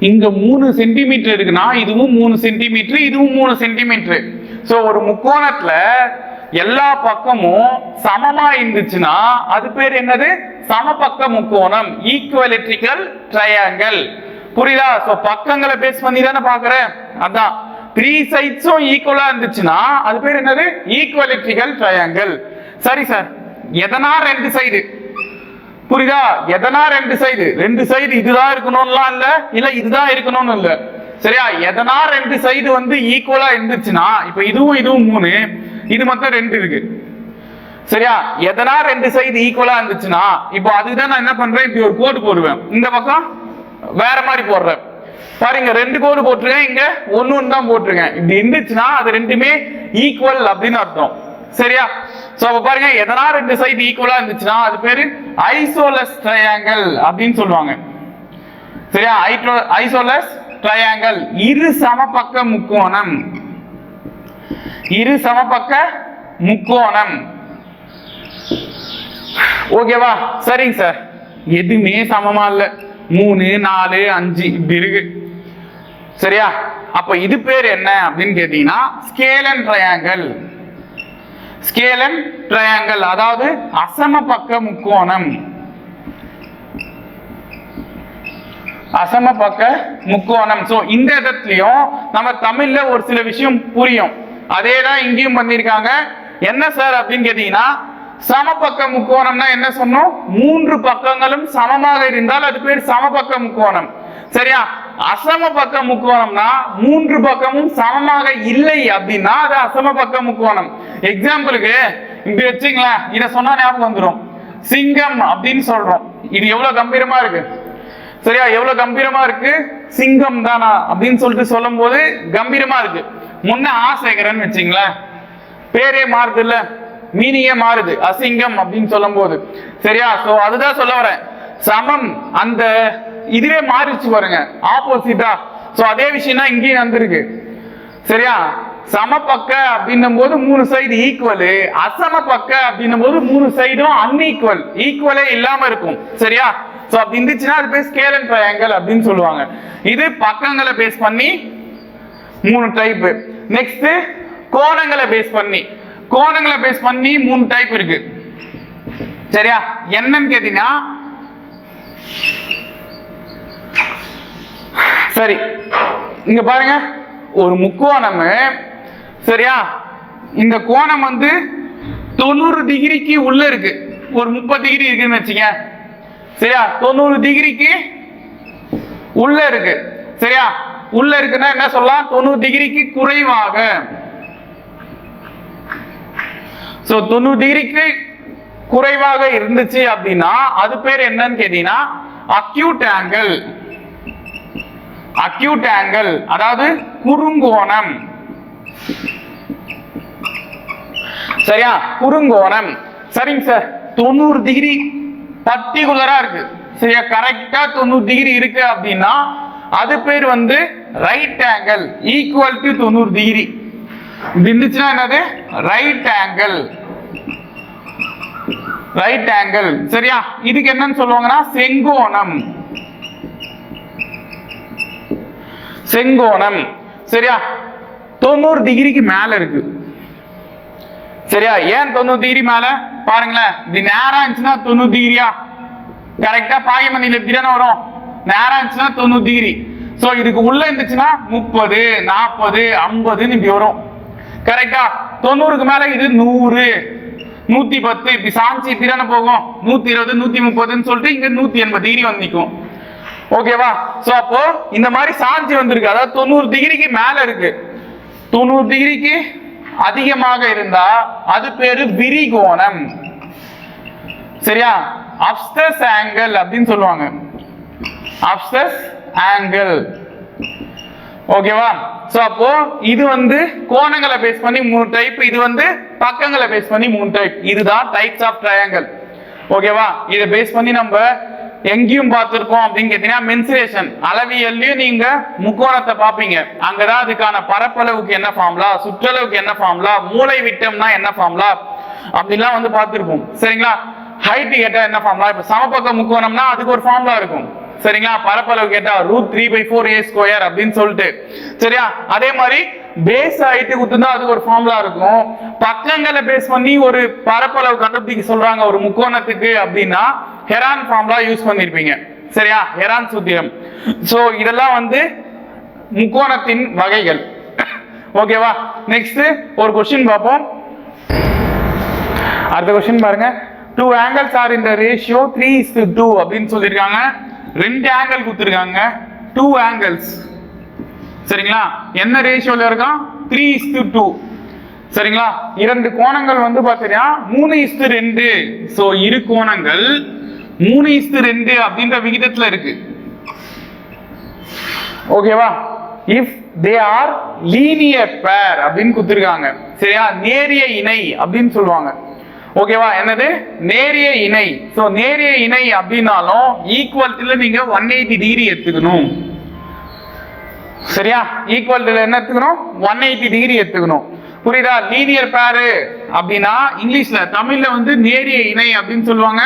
இங்க 3 சென்டிமீட்டர் இருக்குன்னா இதுவும் 3 சென்டிமீட்டர், இதுவும் 3 சென்டிமீட்டர். சோ ஒரு முக்கோணத்துல எல்லா பக்கமும் சமமா இருந்துச்சுன்னா அது பேர் என்னது? சமபக்க முக்கோணம், ஈக்குவலிட்ரிக்கல் ட்ரையாங்கிள். புரியுதா? சோ பக்கங்களை பேஸ் பண்ணி தானே பாக்குறேன். அதான் 3 சைட்ஸும் ஈக்குவலா இருந்துச்சுன்னா அது பேர் என்னது? ஈக்குவலிட்ரிக்கல் ட்ரையாங்கிள். சரி சார், எதனா 2 சைடு, புரியுதா? எதனா 2 சைடு, 2 சைடு இதுதான் இருக்கணும்லாம் இல்ல, இல்ல இதுதான் இருக்கணும்னு இல்ல. சரியா? எதனா 2 சைடு வந்து ஈக்குவலா இருந்துச்சுன்னா, இப்ப இதுவும் இதுவும் 3, இது மொத்தம் 2 இருக்கு. சரியா? எதனா 2 சைடு ஈக்குவலா இருந்துச்சுன்னா, இப்போ அதுதான் நான் என்ன பண்றேன், இப்படி ஒரு கோடு போடுவேன், இந்த பக்கம் வேற மாதிரி போடுறேன். பாருங்க, 2 கோடு போட்டிருக்கேன், இங்க ஒன்னு தான் போட்டிருக்கேன். இப்படி இருந்துச்சுன்னா அது ரெண்டுமே ஈக்குவல் அப்படின்னு அர்த்தம். சரியா? சோ அப்ப பாருங்க, எதனா 2 சைடு ஈக்குவலா இருந்துச்சுன்னா அது பேரு ஐசோலஸ் ட்ரையாங்கிள் அப்படின்னு சொல்லுவாங்க. சரியா? ஐசோலஸ் ட்ரையாங்கிள், இரு சமபக்க முக்கோணம், இரு சமபக்க முக்கோணம். ஓகேவா? சரிங்க சார், எதுவுமே சமமா இல்ல, 3 4 5 இப்படி இருக்கு. சரியா? அப்ப இது பேர் என்ன அப்படின்னு கேட்டீங்கன்னா ஸ்கேலன் ட்ரையாங்கிள். ஸ்கேலன் ட்ரையாங்கிள் அதாவது அசமபக்க முக்கோணம், அசமபக்க முக்கோணம். சோ இந்த இடத்துலயும் நம்ம தமிழ்ல ஒரு சில விஷயம் புரியும், அதேதான் இங்கேயும் பண்ணிருக்காங்க. என்ன சார் அப்படின்னு கேட்டீங்கன்னா, சமபக்க முக்கோணம்னா என்ன சொன்னோம்? 3 பக்கங்களும் சமமாக இருந்தால் அது பேர் சமபக்க முக்கோணம். சரியா? அசமபக்க முக்கோணம்னா 3 பக்கமும் சமமாக இல்லை அப்படின்னா அது அசமபக்க முக்கோணம். எக்ஸாம்பிளுக்கு இப்படி வச்சுங்களேன், இத சொன்னா ஞாபகம் வந்துடும், சிங்கம் அப்படின்னு சொல்றோம். இது எவ்வளவு கம்பீரமா இருக்கு. சரியா? எவ்வளவு கம்பீரமா இருக்கு, சிங்கம் தானா அப்படின்னு சொல்லிட்டு சொல்லும் போது கம்பீரமா இருக்கு. முன்ன ஆசேகரன் வச்சுங்களேன், பேரே மாறுது இல்ல, மீனிங்கே மாறுது, அசிங்கம் அப்படின்னு சொல்லும் போது. சரியா? சோ அதுதான் சொல்ல வரேன், சமம் அந்த இதுவே மாறிச்சு பாருங்க, ஆப்போசிட்டா. சோ அதே விஷயம் தான் இங்கேயும் வந்திருக்கு. சரியா? சமபக்க அப்படின்னும் போது 3 சைடு ஈக்குவல், அசமபக்க அப்படின்னும் போது 3 சைடும் அன்ஈக்குவல், ஈக்குவலே இல்லாம இருக்கும். சரியா? சோ அப்படி இருந்துச்சுன்னா அது பேர் ஸ்கேல் அண்ட் ட்ரையாங்கிள் அப்படின்னு சொல்லுவாங்க. இது பக்கங்களை பேஸ் பண்ணி 3 டைப். நெக்ஸ்ட் கோணங்களை பேஸ் பண்ணி 3 டைப் இருக்கு. சரியா, என்னன்னு கேட்டீங்கன்னா சரி இங்க பாருங்க, ஒரு முக்கோணம். சரியா, இந்த கோணம் வந்து 90 டிகிரிக்கு உள்ள இருக்கு. ஒரு 30 டிகிரி இருக்குன்னு வச்சுங்க. சரியா, 90 டிகிரிக்கு உள்ள இருக்கு. சரியா, உள்ள இருக்குன்னா என்ன சொல்லலாம், 90 டிகிரிக்கு குறைவாக. சோ 90 டிகிரிக்கு குறைவாக இருந்துச்சு அப்படின்னா அது பேர் என்னன்னு கேட்டீங்கன்னா அக்யூட் ஆங்கிள். அக்யூட் ஆங்கிள் அதாவது குறுங்கோணம். சரியா, குறுங்கோணம். சரிங்க சார், 90 டிகிரி பர்டிகுலரா இருக்கு. சரியா, கரெக்டா 90 டிகிரி இருக்கு அப்படின்னா அது பேர் வந்து right angle equal to 90 degree. இருந்துச்சுன்னா என்னது, ரைட் ஆங்கிள். Right angle. சரியா, இதுக்கு என்னன்னு சொல்லுவாங்கன்னா செங்கோணம். செங்கோணம். சரியா, 90 டிகிரிக்கு மேல இருக்கு. சரியா, ஏன் 90 டிகிரி மேல பாருங்களேன், இது நேரா இருந்துச்சுன்னா 90 டிகிரியா, கரெக்டா பாயமணியில எப்படிதானே வரும், நேரா இருந்துச்சுன்னா 90 டிகிரி. சோ இதுக்கு உள்ள இருந்துச்சுன்னா 30, 40, 50 இப்படி வரும். கரெக்டா, 90க்கு மேல இது 100, 110 இப்படி சாஞ்சி இப்படிதானே போகும். 120, 130 சொல்லிட்டு இங்க 180 டிகிரி வந்து நிற்கும். ஓகேவா, சோ அப்போ இந்த மாதிரி சாஞ்சி வந்திருக்கு, அதாவது 90 டிகிரிக்கு மேல இருக்கு. 90 டிகிரிக்கு அதிகமாக இருந்தா அது பேரு விரிகோணம். சரியா, அப்சஸ் ஆங்கிள் அப்படின்னு சொல்லுவாங்க. அப்சஸ் ஆங்கிள். ஓகேவா, சோ அப்போ இது வந்து கோணங்களை பேஸ் பண்ணி 3 டைப், இது வந்து பக்கங்களை பேஸ் பண்ணி 3 டைப். இதுதான் டைப்ஸ் ஆஃப் ட்ரையாங்கிள். ஓகேவா, இதை பேஸ் பண்ணி நம்ம எங்கேயும் பார்த்திருக்கோம் அப்படின்னு கேட்டீங்கன்னா மென்சுரேஷன் அளவியல்லையும் நீங்க முக்கோணத்தை பார்ப்பீங்க. அங்கதான் அதுக்கான பரப்பளவுக்கு என்ன ஃபார்முலா, சுற்றளவுக்கு என்ன ஃபார்முலா, மூலை விட்டம்னா என்ன ஃபார்முலா அப்படின்லாம் வந்து பார்த்திருப்போம். சரிங்களா, ஹைட் கேட்டா என்ன ஃபார்முலா, இப்ப சமபக்க முக்கோணம்னா அதுக்கு ஒரு ஃபார்முலா இருக்கும். சரிங்களா, பரப்பளவு கேட்டா √3/4a² அப்படின்னு சொல்லிட்டு. சரியா, அதே மாதிரி பேஸ் ஹைட் குத்துனா அதுக்கு ஒரு ஃபார்முலா இருக்கும். பக்கங்களை பேஸ் பண்ணி ஒரு பரப்பளவு கண்டுபிடிக்க சொல்றாங்க ஒரு முக்கோணத்துக்கு அப்படின்னா ஹெரான் ஃபார்முலா யூஸ் பண்ணிருப்பீங்க. சரியா, ஹெரான் சூத்திரம். சோ இதெல்லாம் வந்து முக்கோணத்தின் வகைகள். ஓகேவா, நெக்ஸ்ட் ஒரு क्वेश्चन பார்ப்போம். அடுத்த क्वेश्चन பாருங்க. 2 angles are in the ratio 3:2 அப்படின்னு சொல்லிருக்காங்க. 2 ஆங்கிள் கொடுத்திருக்காங்க, 2 angles. சரிங்களா, என்ன ரேஷியோல இருக்கான், 3:2. சரிங்களா, 2 கோணங்கள் வந்து பாத்தீங்கன்னா 3:2. சோ இரு கோணங்கள் 3:2 அப்படின்ற விகிதத்துல இருக்கு. ஓகேவா, இஃப் தே ஆர் லீனியர் பேர் அப்படின்னு கொடுத்திருக்காங்க. சரியா, நேரிய இணை அப்படின்னு சொல்லுவாங்க. ஓகேவா, என்னது நேரிய இணை. சோ நேரிய இணை அப்படின்னாலும் ஈக்குவல்ல நீங்க 180 டிகிரி எடுத்துக்கணும். சரியா, ஈக்குவல்ல என்ன எடுத்துக்கணும், 180 டிகிரி எடுத்துக்கணும். புரியுதா, லீனியர் பேர் அப்படின்னா இங்கிலீஷ்ல, தமிழ்ல வந்து நேரிய இணை அப்படின்னு சொல்லுவாங்க.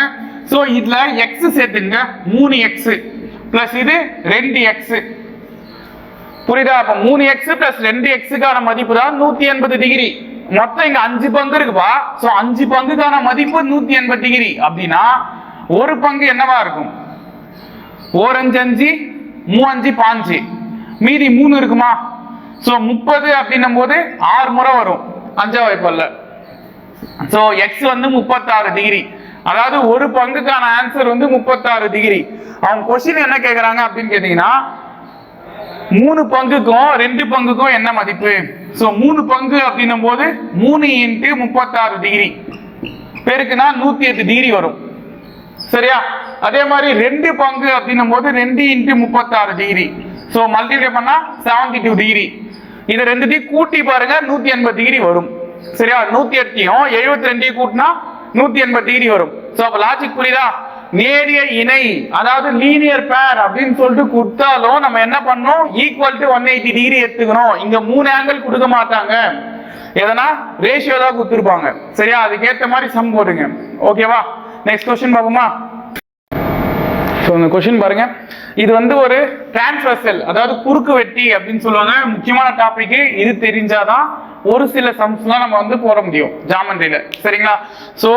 சோ இதுல x சேர்த்துங்க, 3x பிளஸ் இது 2x. புரியுதா, அப்ப 3x பிளஸ் 2xக்கான மதிப்பு தான் 180 டிகிரி. மொத்தம் இங்க 5 பங்கு இருக்குப்பா. சோ 5 பங்குக்கான மதிப்பு 180 டிகிரி அப்படின்னா ஒரு பங்கு என்னவா இருக்கும், 4 5 5 3 5 5, மீதி 3 இருக்குமா. சோ 30 அப்படின்னும் போது 6 முறை வரும் 5ஆம் வாய்ப்பால்ல. சோ x வந்து 36 டிகிரி, அதாவது ஒரு பங்குக்கான ஆன்சர் வந்து 36 டிகிரி. அவங்க क्वेश्चन என்ன கேக்குறாங்க அப்படின்னு கேட்டீங்கன்னா 3 பங்குக்கும் 2 பங்குக்கும் என்ன மதிப்பு. சோ 3 பங்கு அப்படின்னும் போது 3 × 36 டிகிரி பெருக்குனா 108 டிகிரி வரும். சரியா, அதே மாதிரி 2 பங்கு அப்படின்னும் போது 2 × 36 டிகிரி. சோ மல்டிப்ளை பண்ணா 72 டிகிரி. இத ரெண்டுத்தையும் கூட்டி பாருங்க 180 டிகிரி வரும். சரியா, 108யும் 72 கூட்டினா 180 டிகிரி வரும். சோ அப்ப லாஜிக் புரியுதா, நேரிய இணை அதாவது லீனியர் பேர் அப்படின்னு சொல்லிட்டு கொடுத்தாலும் நம்ம என்ன பண்ணோம், ஈக்குவல் டு 180 டிகிரி எடுத்துக்கணும். இங்க 3 ஆங்கிள் கொடுக்க மாட்டாங்க, எதனா ரேஷியோ தான் கொடுத்துருப்பாங்க. சரியா, அதுக்கேற்ற மாதிரி சம் போடுங்க. ஓகேவா, நெக்ஸ்ட் क्वेश्चन பார்ப்போமா. ஸோ இந்த கொஸ்டின் பாருங்க, இது வந்து ஒரு டிரான்ஸ்வர்சல், அதாவது குறுக்கு வெட்டி அப்படின்னு சொல்லுவாங்க. முக்கியமான டாபிக் இது, தெரிஞ்சாதான் ஒரு சில சம்ஸ்லாம் நம்ம வந்து போட முடியும் ஜாமெண்ட்ரியில, சரிங்களா? ஸோ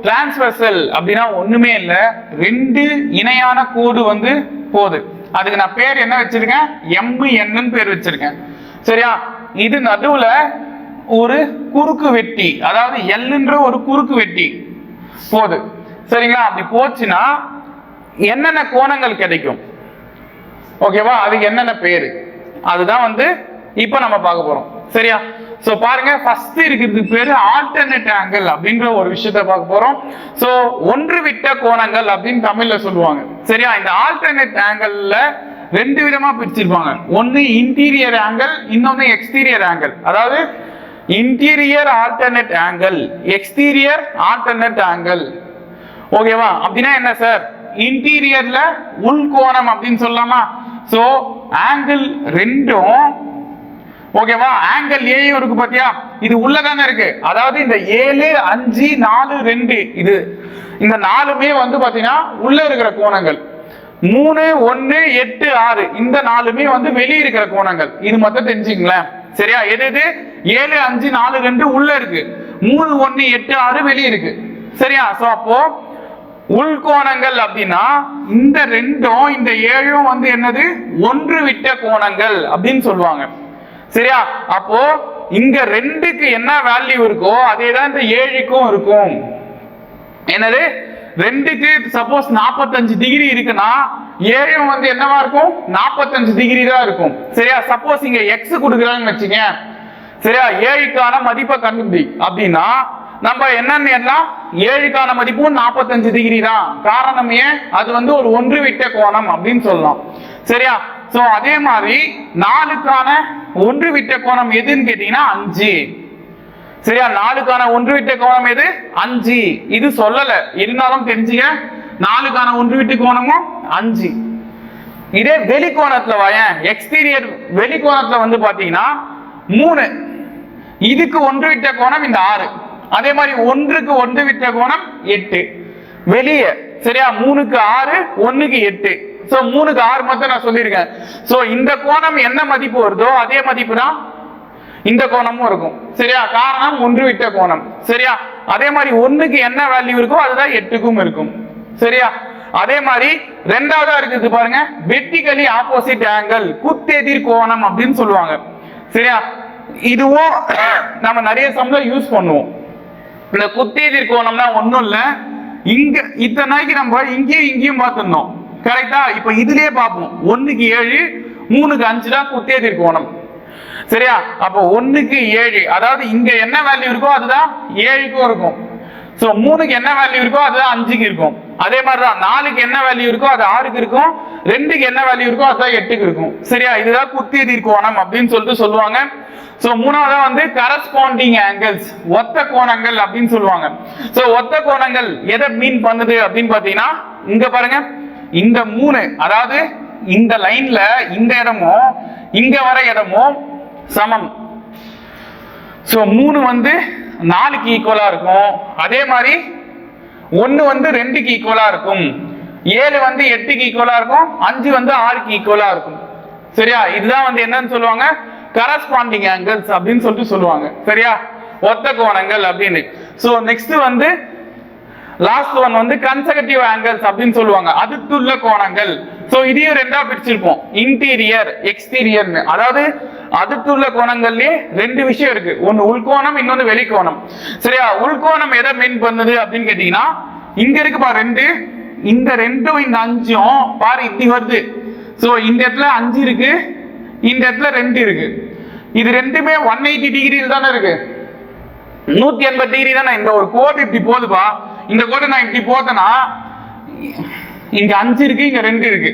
டிரான்ஸ்வர்சல் அப்படின்னா ஒண்ணுமே இல்லை, ரெண்டு இணையான கோடு வந்து போகுது. அதுக்கு நான் பேர் என்ன வச்சிருக்கேன், MN பேர் வச்சிருக்கேன், சரியா? இது நடுவுல ஒரு குறுக்கு வெட்டி, அதாவது எல்ன்ற ஒரு குறுக்கு வெட்டி போகுது, சரிங்களா? அப்படி போச்சுன்னா என்னென்ன கோணங்கள் கிடைக்கும், ஓகேவா? அதுக்கு என்னென்ன பேரு, அதுதான் வந்து இப்ப நம்ம பார்க்க போறோம், சரியா? சோ பாருங்க, ஃபர்ஸ்ட் இருக்கிறதுக்கு பேரு ஆல்டர்னேட் ஆங்கிள் அப்படின்ற ஒரு விஷயத்தை பார்க்க போறோம். சோ ஒன்று விட்ட கோணங்கள் அப்படின்னு தமிழ்ல சொல்லுவாங்க, சரியா? இந்த ஆல்டர்னேட் ஆங்கிள்ல ரெண்டு விதமா பிரிச்சிருப்பாங்க. ஒன்னு இன்டீரியர் ஆங்கிள், இன்னொன்னு எக்ஸ்டீரியர் ஆங்கிள். அதாவது interior alternate angle, exterior alternate angle, ஓகேவா? அப்படின்னா என்ன சார்? இன்டீரியர்ல உள்கோணம் அப்படின்னு சொல்லலாமா? சோ ஆங்கிள் ரெண்டும், ஓகேவா? ஆங்கிள் ஏயும் இருக்கு பாத்தியா, இது உள்ளதானே இருக்கு. அதாவது இந்த 7, 5, 4, 2 இது, இந்த நாலுமே வந்து பாத்தீங்கன்னா உள்ள இருக்கிற கோணங்கள். 3, 1, 8, 6 இந்த நாலுமே வந்து வெளியே இருக்கிற கோணங்கள். இது மட்டும் தெரிஞ்சுங்களேன், சரியா? எது எது? 7, 5, 4, 2 உள்ள இருக்கு, 3, 1, 8, 6 வெளியே இருக்கு, சரியா? சோ அப்போ உள்கோணங்கள் அப்படின்னா இந்த ரெண்டும் இந்த 7ம் வந்து என்னது? ஒன்று விட்ட கோணங்கள் அப்படின்னு சொல்லுவாங்க, சரியா? அப்போ இங்க 2க்கு என்ன வேல்யூ இருக்கோ அதேதான் இந்த 7க்கும் இருக்கும். என்னது? 2க்கு சப்போஸ் 45 டிகிரி இருக்குன்னா 7ம் வந்து என்னவா இருக்கும்? 45 டிகிரி தான் இருக்கும், சரியா? சப்போஸ் இங்க x கொடுக்குறாங்கன்னு வச்சுங்க, சரியா? 7க்கான மதிப்பை கண்டுபிடி அப்படின்னா நம்ம என்னன்னு எல்லாம் 7க்கான மதிப்பும் 45 டிகிரி தான். காரணம் ஏன்? அது வந்து ஒரு ஒன்று விட்ட கோணம் அப்படின்னு சொல்லலாம், சரியா? சோ அதே மாதிரி 4க்கான ஒன்று விட்ட கோணம் எதுன்னு கேட்டீங்கன்னா 5, சரியா? 4க்கான ஒன்று விட்ட கோணம் எது? 5. இது சொல்லல, இருந்தாலும் தெரிஞ்சுக்க, 4க்கான ஒன்று விட்ட கோணமும் 5. இதே வெளிக்கோணத்துல வாயேன், எக்ஸ்டீரியர் வெளிக்கோணத்துல வந்து பாத்தீங்கன்னா 3, இதுக்கு ஒன்று விட்ட கோணம் இந்த 6, அதே மாதிரி 1க்கு ஒன்று விட்ட கோணம் 8 வெளியே, சரியா? 3க்கு 6, 1க்கு 8. சோ 3க்கு 6 மட்டும் நான் சொல்லியிருக்கேன். சோ இந்த கோணம் என்ன மதிப்பு வருதோ அதே மதிப்பு தான் இந்த கோணமும் இருக்கும், சரியா? காரணம் ஒன்று விட்ட கோணம், சரியா? அதே மாதிரி 1க்கு என்ன வேல்யூ இருக்கோ அதுதான் 8க்கும் இருக்கும், சரியா? அதே மாதிரி ரெண்டாவதா இருக்குது பாருங்க, வெர்டிகலி ஆப்போசிட் ஆங்கிள், குத்தெதிர் கோணம் அப்படின்னு சொல்லுவாங்க, சரியா? இதுவும் நம்ம நிறைய சம்ல யூஸ் பண்ணுவோம். இந்த குத்தெதிர் கோணம்னா ஒண்ணும் இல்ல, இங்க இத்தனை நாளைக்கு நம்ம இங்கேயும் இங்கேயும் பார்த்துருந்தோம், கரெக்டா? இப்ப இதுலயே பார்ப்போம். 1க்கு 7, 3க்கு 5 தான் குத்தெதிர் கோணம், சரியா? அப்போ 1க்கு 7, அதாவது இங்க என்ன வேல்யூ இருக்கோ அதுதான் 7க்கும் இருக்கும். சோ 3க்கு என்ன வேல்யூ இருக்கோ அதுதான் 5க்கு இருக்கும். அதே மாதிரிதான் 4க்கு என்ன வேல்யூ இருக்கோ அது 6க்கு இருக்கும், 2க்கு என்ன வேல்யூ இருக்கோ அதுதான் 8க்கு இருக்கும், சரியா? இதுதான் குத்தெதிர் கோணம் அப்படின்னு சொல்லிட்டு சொல்லுவாங்க. சோ மூணாவதா வந்து கரஸ்பாண்டிங் ஆங்கிள்ஸ், ஒத்த கோணங்கள் அப்படின்னு சொல்லுவாங்க. சோ ஒத்த கோணங்கள் எதை மீன் பண்ணுது அப்படின்னு பாத்தீங்கன்னா, இங்க பாருங்க, இந்த 3, அதாவது இந்த லைன்ல இந்த இடமும் இங்க வர இடமும் சமம். சோ 3 வந்து 4க்கு ஈக்குவலா இருக்கும், அதே மாதிரி 1 வந்து 2க்கு ஈக்குவலா இருக்கும், 7 வந்து 8க்கு ஈக்குவலா இருக்கும், 5 வந்து 6க்கு ஈக்குவலா இருக்கும், சரியா? இதுதான் வந்து என்னன்னு சொல்லுவாங்க, கரஸ்பாண்டிங் ஆங்கிள்ஸ் அப்படின்னு சொல்லிட்டு சொல்லுவாங்க, சரியா? ஒத்த கோணங்கள் அப்படின்னு. சோ நெக்ஸ்ட் வந்து லாஸ்ட் ஒன் வந்து கன்செகட்டிவ் ஆங்கிள்ஸ் அப்படின்னு சொல்லுவாங்க, அடுத்துள்ள கோணங்கள். சோ இதையும் ரெண்டா பிரிச்சிருப்போம், இன்டீரியர் எக்ஸ்டீரியர். அதாவது அடுத்துள்ள கோணங்கள்லயே ரெண்டு விஷயம் இருக்கு, ஒன்னு உள்கோணம், இன்னொன்னு வெளிக்கோணம், சரியா? உள்கோணம் எதை மீன் பண்ணுது அப்படின்னு கேட்டீங்கன்னா, இங்க இருக்கு பாரு 2, இந்த 2ம் இந்த 5ம் பாரு இப்படி வருது. சோ இந்த இடத்துல 5 இருக்கு, இந்த இடத்துல 2 இருக்கு, இது ரெண்டுமே 180 டிகிரியில் தானே இருக்கு, 180 டிகிரி தானே. இந்த ஒரு கோடு இப்படி போகுதுப்பா, இந்த கோட்டை நான் இப்படி போட்டேன்னா இங்க 5 இருக்கு, இங்க 2 இருக்கு,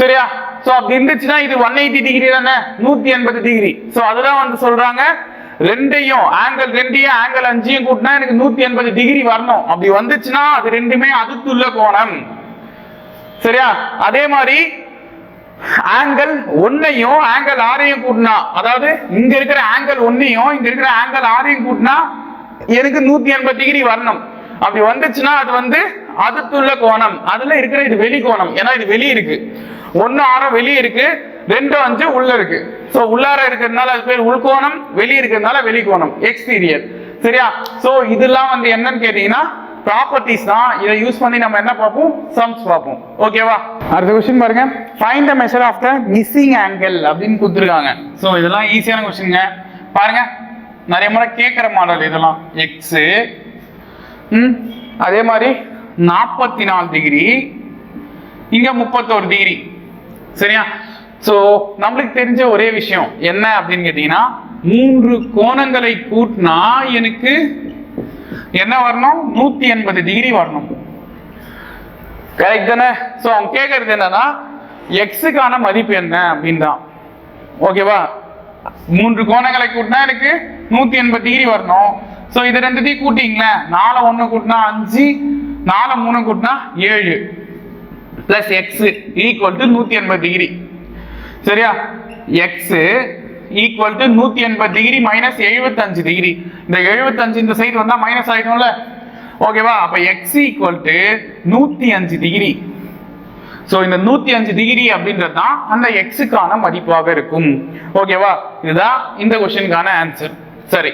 சரியா? சோ அப்படி இருந்துச்சுன்னா இது 180 டிகிரி தானே, 180 டிகிரி. சோ அதுதான் வந்து சொல்றாங்க, ரெண்டையும் ஆங்கிள் 2யும் ஆங்கிள் 5யும் கூட்டினா எனக்கு 180 டிகிரி வரணும். அப்படி வந்துச்சுன்னா அது ரெண்டுமே அடுத்துள்ள கோணம், சரியா? அதே மாதிரி ஆங்கிள் 1யும் ஆங்கிள் 6யும் கூட்டினா, அதாவது இங்க இருக்கிற ஆங்கிள் 1யும் இங்க இருக்கிற ஆங்கிள் 6யும் கூட்டினா எனக்கு 180 டிகிரி வரணும். அப்படி வந்துச்சுன்னா அது வந்து அதுக்குள்ள கோணம், அதுல இருக்கிற இது வெளி கோணம். ஏன்னா இது வெளியே இருக்கு, 1 ஆரம் வெளியே இருக்கு, 2 5 உள்ள இருக்கு. சோ உள்ளார இருக்கிறதுனால அது பேர் உள்கோணம், வெளியே இருக்கிறதுனால வெளிக்கோணம், எக்ஸ்டீரியர். சரியா? சோ இதெல்லாம் வந்து என்னன்னு கேட்டீங்கன்னா ப்ராப்பர்ட்டிஸ் தான். இதை யூஸ் பண்ணி நம்ம என்ன பார்ப்போம், சம்ஸ் பார்ப்போம். ஓகேவா? அடுத்த क्वेश्चन பாருங்க, find the measure of the missing angle அப்படின்னு கொடுத்திருக்காங்க. சோ இதெல்லாம் ஈஸியான क्वेश्चनங்க. பாருங்க, நிறைய முறை கேட்கிற மாடல் இதெல்லாம். x அதே மாதிரி 44 டிகிரி, இங்க 31 டிகிரி. சரியா? சோ நம்மளுக்கு தெரிஞ்ச ஒரே விஷயம் என்ன அப்படின்னு கேட்டீங்கன்னா, 3 கோணங்களை கூட்டினா எனக்கு என்ன வரணும், 180 டிகிரி வரணும். கரெக்ட் தானே? சோ அவங்க கேட்கறது என்னன்னா எக்ஸுக்கான மதிப்பு என்ன அப்படின்னு தான். ஓகேவா? 3 கோணங்களை கூட்டினா எனக்கு 180 டிகிரி வரணும். சோ இது ரெண்டுத்தையும் கூட்டிங்களே, 4 1 கூட்டினா 5, 4 3 கூட்டினா 7 plus X equal to 180 degree. சரியா? X equal to 180 degree minus 75 degree. இந்த 75 இந்த சைடு வந்தா மைனஸ் ஆயிடும்ல. ஓகேவா? அப்ப X equal to 105 degree. So இந்த 105 டிகிரி அப்படின்றது தான் அந்த எக்ஸுக்கான மதிப்பாக இருக்கும். ஓகேவா? இதுதான் இந்த क्वेश्चनக்கான ஆன்சர். சரி,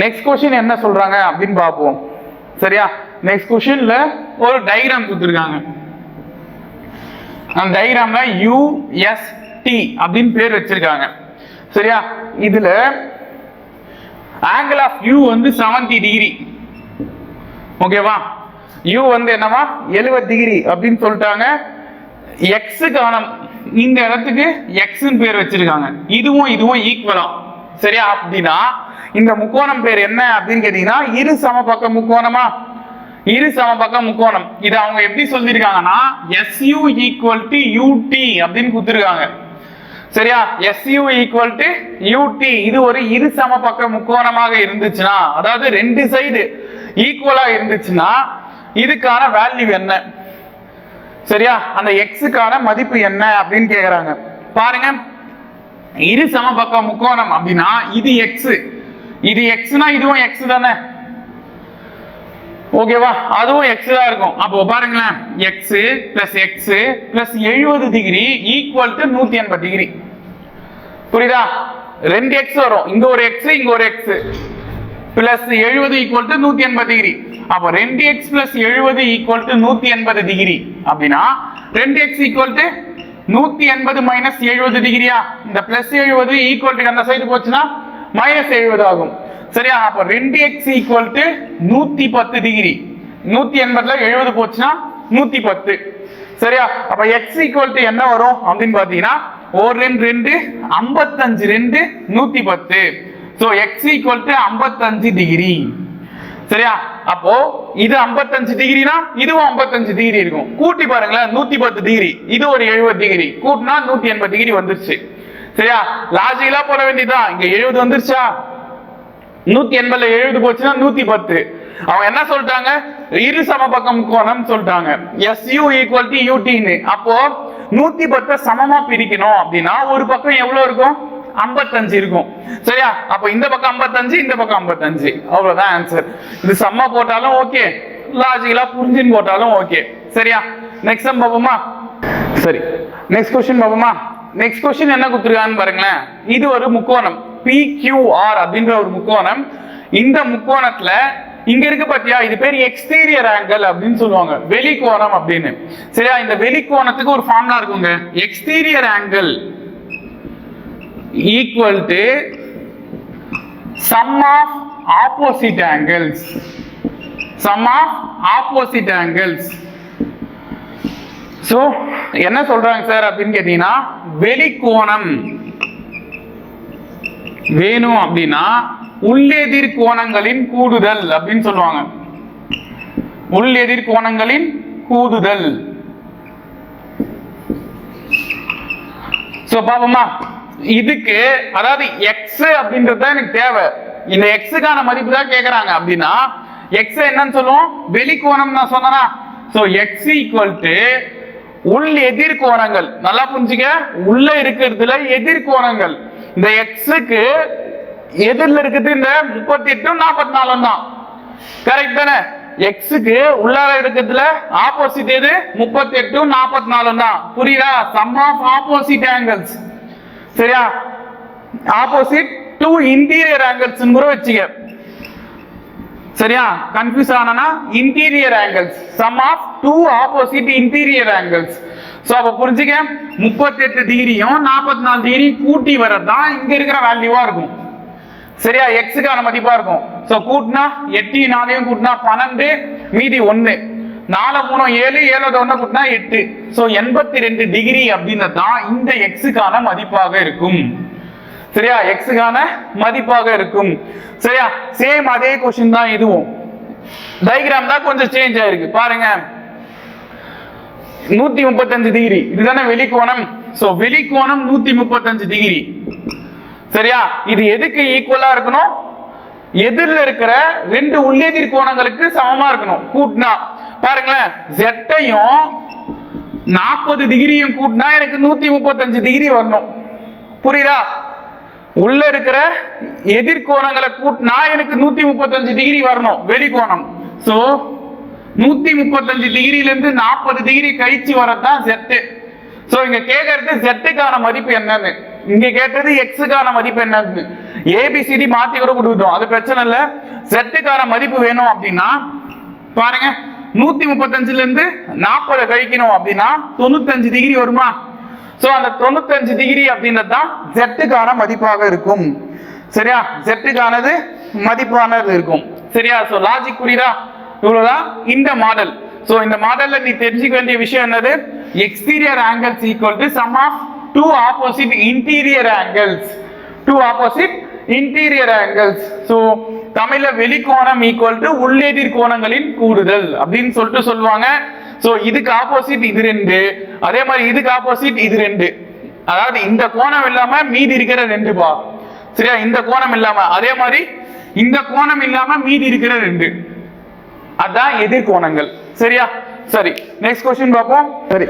நெக்ஸ்ட் क्वेश्चन என்ன சொல்றாங்க அப்படின்னு பார்ப்போம். சரியா? நெக்ஸ்ட் क्वेश्चनல ஒரு டயகிராம் கொடுத்திருக்காங்க. அந்த டயகிராம்ல UST அப்படின்னு பேர் வச்சிருக்காங்க. சரியா? இதுல ஆங்கிள் ஆஃப் U வந்து 70 டிகிரி. ஓகேவா? U வந்து என்னவா 70 டிகிரி அப்படின்னு சொல்லிட்டாங்க. X காணம், இந்த இடத்துக்கு X ன்னு பேர் வச்சிருக்காங்க. இதுவும் இதுவும் ஈக்குவலா. சரியா? அப்படின்னா இந்த முக்கோணம் பேர் என்ன அப்படின்னு கேட்டீங்கன்னா இரு சமபக்க முக்கோணமா, இரு சமபக்க முக்கோணம். இது அவங்க எப்படி சொல்லிருக்காங்கன்னா SU ஈக்குவல் டு UT அப்படின்னு கொடுத்திருக்காங்க. சரியா? SU equal to UT. இது ஒரு இரு சமபக்க முக்கோணமாக இருந்துச்சுன்னா, அதாவது 2 சைடு ஈக்குவலா இருந்துச்சுன்னா இதுக்கான வேல்யூ என்ன? சரியா? அந்த எக்ஸுக்கான மதிப்பு என்ன அப்படின்னு கேக்குறாங்க. பாருங்க, இரு சமபக்க முக்கோணம் அப்படின்னா இது எக்ஸ், இது எக்ஸ்னா இதுவும் எக்ஸ் தானே. ஓகேவா? அதுவும் எக்ஸ் தான் இருக்கும். அப்போ பாருங்களேன், X plus X plus 70 degree equal to 180 degree. புரியுதா? 2 எக்ஸ் வரும், இங்க ஒரு எக்ஸ் இங்க ஒரு X, plus 70 equal to 180 degree. அப்போ 2x plus 70 equal to 180 degree அப்படின்னா 2x ஈக்குவல் டு 180 மைனஸ் 70 டிகிரியா? இந்த பிளஸ் 70 ஈக்குவல் டு அந்த சைடு போச்சுன்னா மைனஸ் 70 ஆகும். சரியா? அப்போ 2x ஈக்குவல் டு 110 டிகிரி. 180ல 70 போச்சுன்னா 110. சரியா? அப்ப x ஈக்குவல் டு என்ன வரும் அப்படின்னு பாத்தீங்கன்னா 1 2 55 2 110. So x equal to 55 degree. சரியா? அப்போ இது 55 டிகிரினா இதுவும் 55 டிகிரி இருக்கும். கூட்டி பாருங்களேன், 110 டிகிரி, இது ஒரு 70 டிகிரி, கூட்டினா 180 டிகிரி வந்துருச்சு. சரியா? லாஜிக்கலா போட வேண்டியதுதான். இங்க 70 வந்துருச்சா, 180ல 70 போச்சுன்னா 110. அவங்க என்ன சொல்லிட்டாங்க, இரு சமபக்க முக்கோணம் சொல்லிட்டாங்க. SU ஈக்குவல் டு UT ன்னு. அப்போ 110 சமமா பிரிக்கணும் அப்படின்னா ஒரு பக்கம் எவ்வளவு இருக்கும், 55 இருக்கும். சரியா? அப்ப இந்த பக்கம் 55, இந்த பக்கம் 55, அவ்வளவுதான் ஆன்சர். இது சம்மா போட்டாலும் ஓகே, லாஜிக்கலா புரிஞ்சின்னு போட்டாலும் ஓகே. சரியா? நெக்ஸ்ட் சம் பாப்போமா? சரி, நெக்ஸ்ட் क्वेश्चन பாப்போமா? நெக்ஸ்ட் क्वेश्चन என்ன கொடுத்திருக்கான்னு பாருங்களேன். இது ஒரு முக்கோணம் PQR அப்படின்ற ஒரு முக்கோணம். இந்த முக்கோணத்துல இங்க இருக்கு பாத்தியா, இது பேர் எக்ஸ்டீரியர் ஆங்கிள் அப்படின்னு சொல்லுவாங்க, வெளிக்கோணம் அப்படின்னு. சரியா? இந்த வெளிக்கோணத்துக்கு ஒரு ஃபார்முலா இருக்குங்க. Exterior angle equal to sum of opposite angles. Sum of opposite angles. So என்ன சொல்றாங்க சார் அப்படின்னு கேட்டீங்கன்னா, வெளிக்கோணம் வேணும் அப்படின்னா உள்ளெதிர் கோணங்களின் கூடுதல் அப்படின்னு சொல்லுவாங்க. உள்ளெதிர் கோணங்களின் கூடுதல். சோ பாப்போமா? இதுக்கு அதாவது x அப்படின்றது எனக்கு தேவை. இந்த x-க்கான மதிப்பு தான் கேக்குறாங்க அப்படின்னா x என்னன்னு சொல்லுவோம், வெளிக்கோணம் நான் சொன்னேனா. சோ x ஈக்குவல் டு உள் எதிர் கோணங்கள். நல்லா புரிஞ்சுக்க, உள்ள இருக்கிறதுல எதிர் கோணங்கள். இந்த x-க்கு எதிரில் இருக்குது இந்த 38 44 தான். கரெக்ட் தானே? எக்ஸுக்கு உள்ளார இருக்கிறதுல ஆப்போசிட் எது? 38 44 தான். புரியுதா? Sum of opposite angles. சரியா? ஆப்போசிட் டூ இன்டீரியர் ஆங்கிள்ஸ் கூட வச்சுக்க. சரியா? கன்ஃபியூஸ் ஆனா interior angles, sum of two opposite interior angles. So அப்ப புரிஞ்சுக்க, 38 டிகிரியும் 44 டிகிரி கூட்டி வரதான் இங்க இருக்கிற வேல்யூவா இருக்கும். சரியா? எக்ஸுக்கான மதிப்பா இருக்கும். சோ கூட்டினா 8 4 கூட்டினா 12, மீதி 1. 4 3 7, 7 1 கூட்டினா 8. சோ 82 டிகிரி அப்படின்றதுதான் இந்த எக்ஸுக்கான மதிப்பாக இருக்கும். சரியா? எக்ஸுக்கான மதிப்பாக இருக்கும். சரியா? சேம் அதே क्वेश्चन தான் இதுவும். டயகிராம் தான் கொஞ்சம் சேஞ்ச் ஆயிருக்கு. பாருங்க, 135 டிகிரி இதுதானே வெளிக்கோணம். So வெளிக்கோணம் 135 degree. சரியா? இது எதுக்கு ஈக்குவலா இருக்கணும்? எதிரில் இருக்கிற ரெண்டு உள்ளெதிர் கோணங்களுக்கு சமமா இருக்கணும். கூட்டினா பாருங்களேன், ஜெட்டையும் 40 டிகிரியும் கூட்டினா எனக்கு 135 டிகிரி வரணும். புரியுதா? உள்ள இருக்கிற எதிர்கோணங்களை கூட்டினா எனக்கு 135 டிகிரி வரணும் வெளிக்கோணம். சோ 135 டிகிரில இருந்து 40 டிகிரி கழிச்சு வரதான் ஜெட். சோ இங்க கேக்குறது ஜெட்டுக்கான மதிப்பு என்னன்னு, இங்க கேட்டது எக்ஸுக்கான மதிப்பு என்னன்னு. ஏபிசிடி மாத்தி கூட கொடுத்தோம், அது பிரச்சனை இல்ல. ஜெட்டுக்கான மதிப்பு வேணும் அப்படின்னா பாருங்க, 135ல இருந்து 40 கழிக்கணும் அப்படின்னா 95 டிகிரி வருமா? சோ அந்த 95 டிகிரி அப்படின்றதுதான் ஜெட்டுக்கான மதிப்பாக இருக்கும். சரியா? ஜெட்டுக்கானது மதிப்பானது இருக்கும். சரியா? சோ லாஜிக் புரியுதா? இவ்வளவுதான் இந்த மாடல். சோ இந்த மாடல்ல நீ தெரிஞ்சுக்க வேண்டிய விஷயம் என்னது? Exterior angles equal to sum of two opposite interior angles. Two opposite interior angles. So தமிழ்ல வெளிக்கோணம் ஈக்குவல் டு உள்ளெதிர் கோணங்களின் கூடுதல் அப்படின்னு சொல்லிட்டு சொல்லுவாங்க. சோ இதுக்கு ஆப்போசிட் இது 2, அதே மாதிரி இதுக்கு ஆப்போசிட் இது 2. அதாவது இந்த கோணம் இல்லாம மீதி இருக்கிற 2 பா. சரியா? இந்த கோணம் இல்லாம, அதே மாதிரி இந்த கோணம் இல்லாம மீதி இருக்கிற 2, அதான் எதிர்கோணங்கள். சரியா? சரி, நெக்ஸ்ட் क्वेश्चन பார்ப்போம். சரி,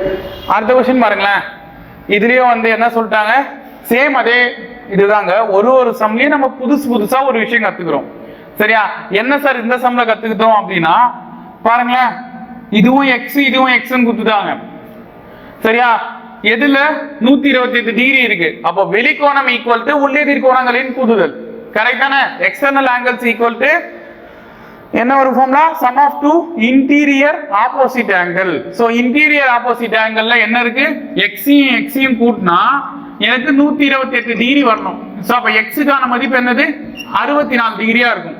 அடுத்த क्वेश्चन பாருங்களேன். இதுலயும் என்ன சொல்லிட்டாங்க? சேம் அதே இதுதாங்க. ஒரு சம்லயும் நம்ம புதுசா ஒரு விஷயம் கத்துக்கிறோம். சரியா? என்ன சார் இந்த சம்ல கத்துக்கிட்டோம் அப்படின்னா பாருங்களேன், இதுவும் எக்ஸ் இதுவும் எக்ஸ்ன்னு கொடுத்துட்டாங்க. சரியா? எதுல 128 டிகிரி இருக்கு. அப்போ வெளிக்கோணம் ஈக்குவல் டு உள்ளெதிர் கோணங்களின் கூடுதல். கரெக்ட் தானே? எக்ஸ்டர்னல் ஆங்கிள்ஸ் ஈக்குவல் டு என்ன ஒரு formula? Sum of two interior opposite angle. So interior opposite ஆங்கிள்ல என்ன இருக்கு? எக்ஸையும் எக்ஸையும் கூட்டினா எனக்கு 128 டிகிரி வரணும். சோ அப்ப எக்ஸுக்கான மதிப்பு என்னது? 64 டிகிரியா இருக்கும்.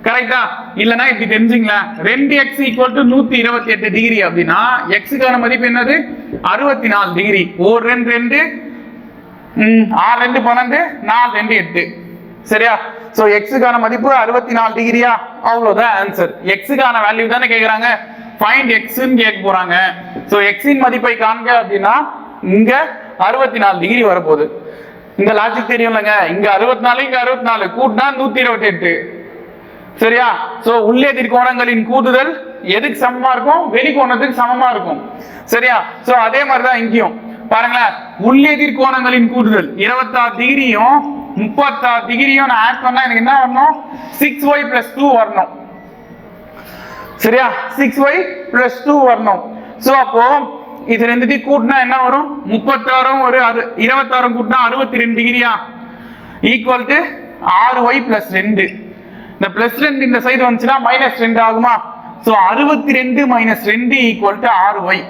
கரெக்டா? இல்லனா இப்படி தெரிஞ்சுங்களா, 2x ஈக்குவல் டு 128 டிகிரி அப்படின்னா எக்ஸுக்கான மதிப்பு என்னது? 64 டிகிரி. 1 2 2 6 2 12 4 2 8. சரியா? சோ எக்ஸுக்கான மதிப்பு 64 டிகிரியா? அவ்வளவுதான் ஆன்சர். எக்ஸுக்கான வேல்யூ தானே கேக்குறாங்க, ஃபைண்ட் எக்ஸ்ன்னு கேட்க போறாங்க. சோ எக்ஸின் மதிப்பை காண்க அப்படின்னா இங்க 64 டிகிரி வரப்போகுது. இந்த லாஜிக் தெரியும்லங்க. இங்க 64 இங்க 64 கூட்டினா 128. சரியா? சோ உள்ளெதிர் கோணங்களின் கூடுதல் எதுக்கு சமமா இருக்கும்? வெளிக்கோணத்துக்கு சமமா இருக்கும். சரியா? சோ அதே மாதிரிதான் இங்கேயும் பாருங்களேன், உள்ளெதிர் கோணங்களின் கூடுதல் 26 டிகிரியும் 36 டிகிரியும் நான் ஆட் பண்ணா எனக்கு என்ன வரணும்? 6y + 2 வரணும். சரியா? 6y + 2 வரணும். சோ அப்போ இது ரெண்டுத்தையும் கூட்டினா என்ன வரும்? 36 ஒரு 26 கூட்டினா 62 டிகிரியா? Equal to 6y + 2. இந்த +2 இந்த சைடு வந்துச்சுன்னா -2 ஆகுமா? So 62 - 2 equal to 6y.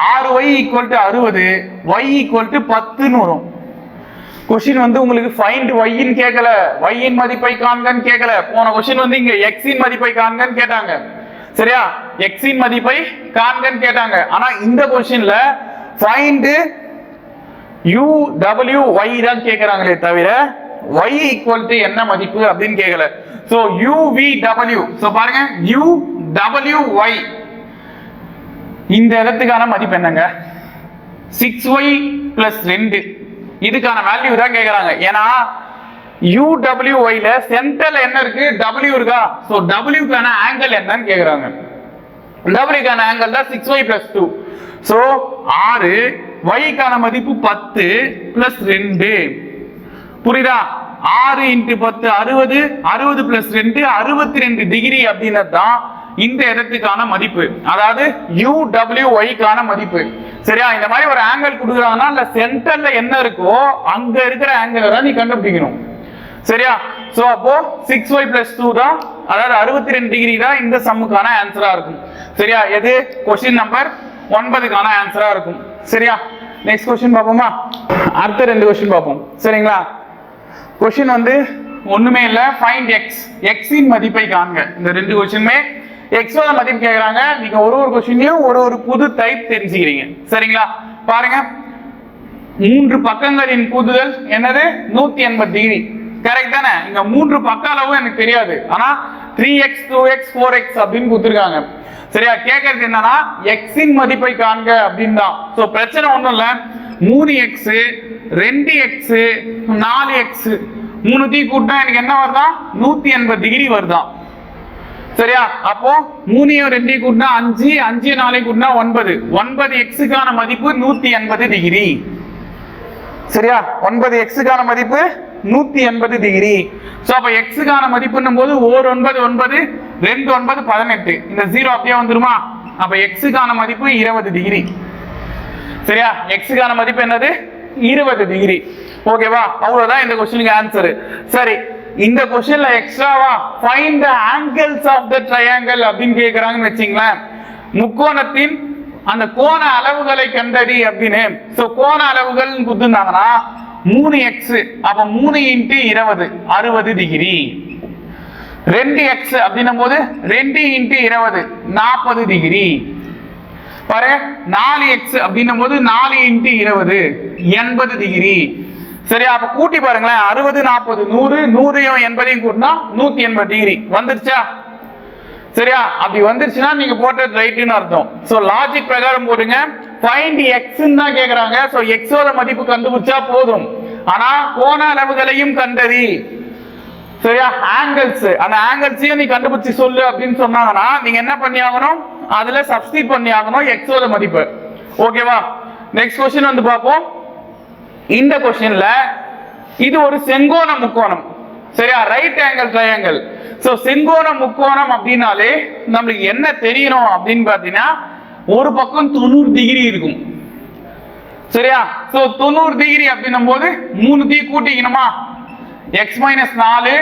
6y equal to 60, y equal to 10ன்னு வரும். क्वेश्चन உங்களுக்கு ஃபைண்ட் y ன்னு கேட்கல, y இன் மதிப்பை காண்கன்னு கேட்கல. போன क्वेश्चन இங்க x இன் மதிப்பை காண்கன்னு கேட்டாங்க. சரியா? x இன் மதிப்பை காண்கன்னு கேட்டாங்க. ஆனா இந்த क्वेश्चनல ஃபைண்ட் u w y தான் கேக்குறாங்களே தவிர y ஈக்குவல் டு என்ன மதிப்பு அப்படின்னு கேட்கல. So u v w. So பாருங்க, u w y இந்த இடத்துக்கான மதிப்பு என்னங்க? 6y + 2. இதுக்கான வேல்யூ தான் கேக்குறாங்க. ஏன்னா UWY ல சென்டர்ல என்ன இருக்கு? W இருக்கா? சோ W கான ஆங்கிள் என்னன்னு கேக்குறாங்க. W கான ஆங்கிள் தான் 6y + 2. சோ 6, y கான மதிப்பு 10 + 2. புரியுதா? 6 × 10 60, 60 + 2 62 டிகிரி அப்படின்றது தான் இந்த இடத்துக்கான மதிப்பு, அதாவது UWY-க்கான மதிப்பு. சரியா? இந்த மாதிரி ஒரு ஆங்கிள் கொடுக்குறாங்கன்னா இல்ல சென்டர்ல என்ன இருக்கோ அங்க இருக்கிற ஆங்கிள் தான் நீ கண்டுபிடிக்கணும். சரியா? சோ அப்போ 6y + 2 தான், அதாவது 62 டிகிரி தான் இந்த சம்முக்கான ஆன்சரா இருக்கும். சரியா? எது क्वेश्चन நம்பர் 9க்கான ஆன்சரா இருக்கும். சரியா? நெக்ஸ்ட் क्वेश्चन பாப்போமா? அடுத்த ரெண்டு क्वेश्चन பாப்போம். சரிங்களா? क्वेश्चन வந்து ஒண்ணுமே இல்ல, ஃபைண்ட் x, x இன் மதிப்பை காண்க. இந்த ரெண்டு क्वेश्चनமே x ஓட மதிப்பு கேக்குறாங்க. நீங்க ஒரு क्वेश्चनலயும் ஒரு புது டைப் தெரிஞ்சுக்கிறீங்க. சரிங்களா? பாருங்க, மூன்று பக்கங்களின் கூடுதல் என்னது? 180 டிகிரி. கரெக்ட் தானே? இங்க மூன்று பக்க அளவும் எனக்கு தெரியாது, ஆனா 3x 2x 4x அப்படின்னு கொடுத்திருக்காங்க. சரியா? கேக்குறது என்னன்னா x இன் மதிப்பை காண்க அப்படின்னு தான். சோ பிரச்சனை ஒண்ணும் இல்ல, 3x 2x 4x மூணுத்தையும் கூட்டினா எனக்கு என்ன வருதா? 180 டிகிரி வருதா. சரியா? அப்போ 3 2 கூட்டினா 5, 5 4 கூட்டினா 9, 9x-க்கான மதிப்பு 180 டிகிரி. சரியா? 9x-க்கான மதிப்பு 180 டிகிரி. சோ அப்ப x-க்கான மதிப்புன்னும் போது 1 9 9 2 9 18, இந்த 0 அப்படியே வந்துருமா? அப்ப x-க்கான மதிப்பு 20 டிகிரி. சரியா? x-க்கான மதிப்பு என்னது? 20 டிகிரி. ஓகேவா? அவ்வளவுதான் இந்த क्वेश्चनக்கு ஆன்சர். சரி, இந்த क्वेश्चनல எக்ஸ்ட்ராவா find the angles of the triangle அப்படின்னு கேக்குறாங்கன்னு வெச்சீங்களேன். முக்கோணத்தின் அந்த கோண அளவுகளை கண்டறி அப்படின்னு. சோ கோண அளவுகள் கொடுத்திருந்தாங்கன்னா 3x, அப்ப 3 × 20 60 டிகிரி. 2x அப்படின்னும் போது 2 × 20 40 டிகிரி. பாரு, 4x அப்படின்னும் போது 4 × 20 80 டிகிரி. சரியா? அப்ப கூட்டி பாருங்களேன், 60 40 100, 100யும் 80யும் கூட்டினா 180 டிகிரி வந்துருச்சா? சரியா? அப்படி வந்துருச்சுன்னா நீங்க போட்டது ரைட்னு அர்த்தம். சோ லாஜிக் பிரகாரம் போடுங்க. ஃபைண்ட் x ன்னு தான் கேக்குறாங்க. சோ x ஓட மதிப்பு கண்டுபிடிச்சா போதும், ஆனா கோண அளவுகளையும் கண்டறி. சரியா? ஆங்கிள்ஸ், அந்த ஆங்கிள்ஸையும் நீ கண்டுபிடிச்சு சொல்லு அப்படின்னு சொன்னாங்கன்னா நீங்க என்ன பண்ணி ஆகணும்? அதுல சப்ஸ்டிட் பண்ணி ஆகணும் x ஓட மதிப்பு. ஓகேவா? நெக்ஸ்ட் क्वेश्चन வந்து பாப்போம். இந்த क्वेश्चनல இது ஒரு செங்கோண முக்கோணம். சரியா? Right angle triangle. சோ செங்கோண முக்கோணம் அப்படினாலே நமக்கு என்ன தெரியணும் அப்படின்னு பாத்தீங்கன்னா, ஒரு பக்கம் 90 டிகிரி இருக்கும். சரியா? சோ 90 டிகிரி அப்படின்னும் போது மூணுத்தையும் கூட்டிக்கணுமா? x - 4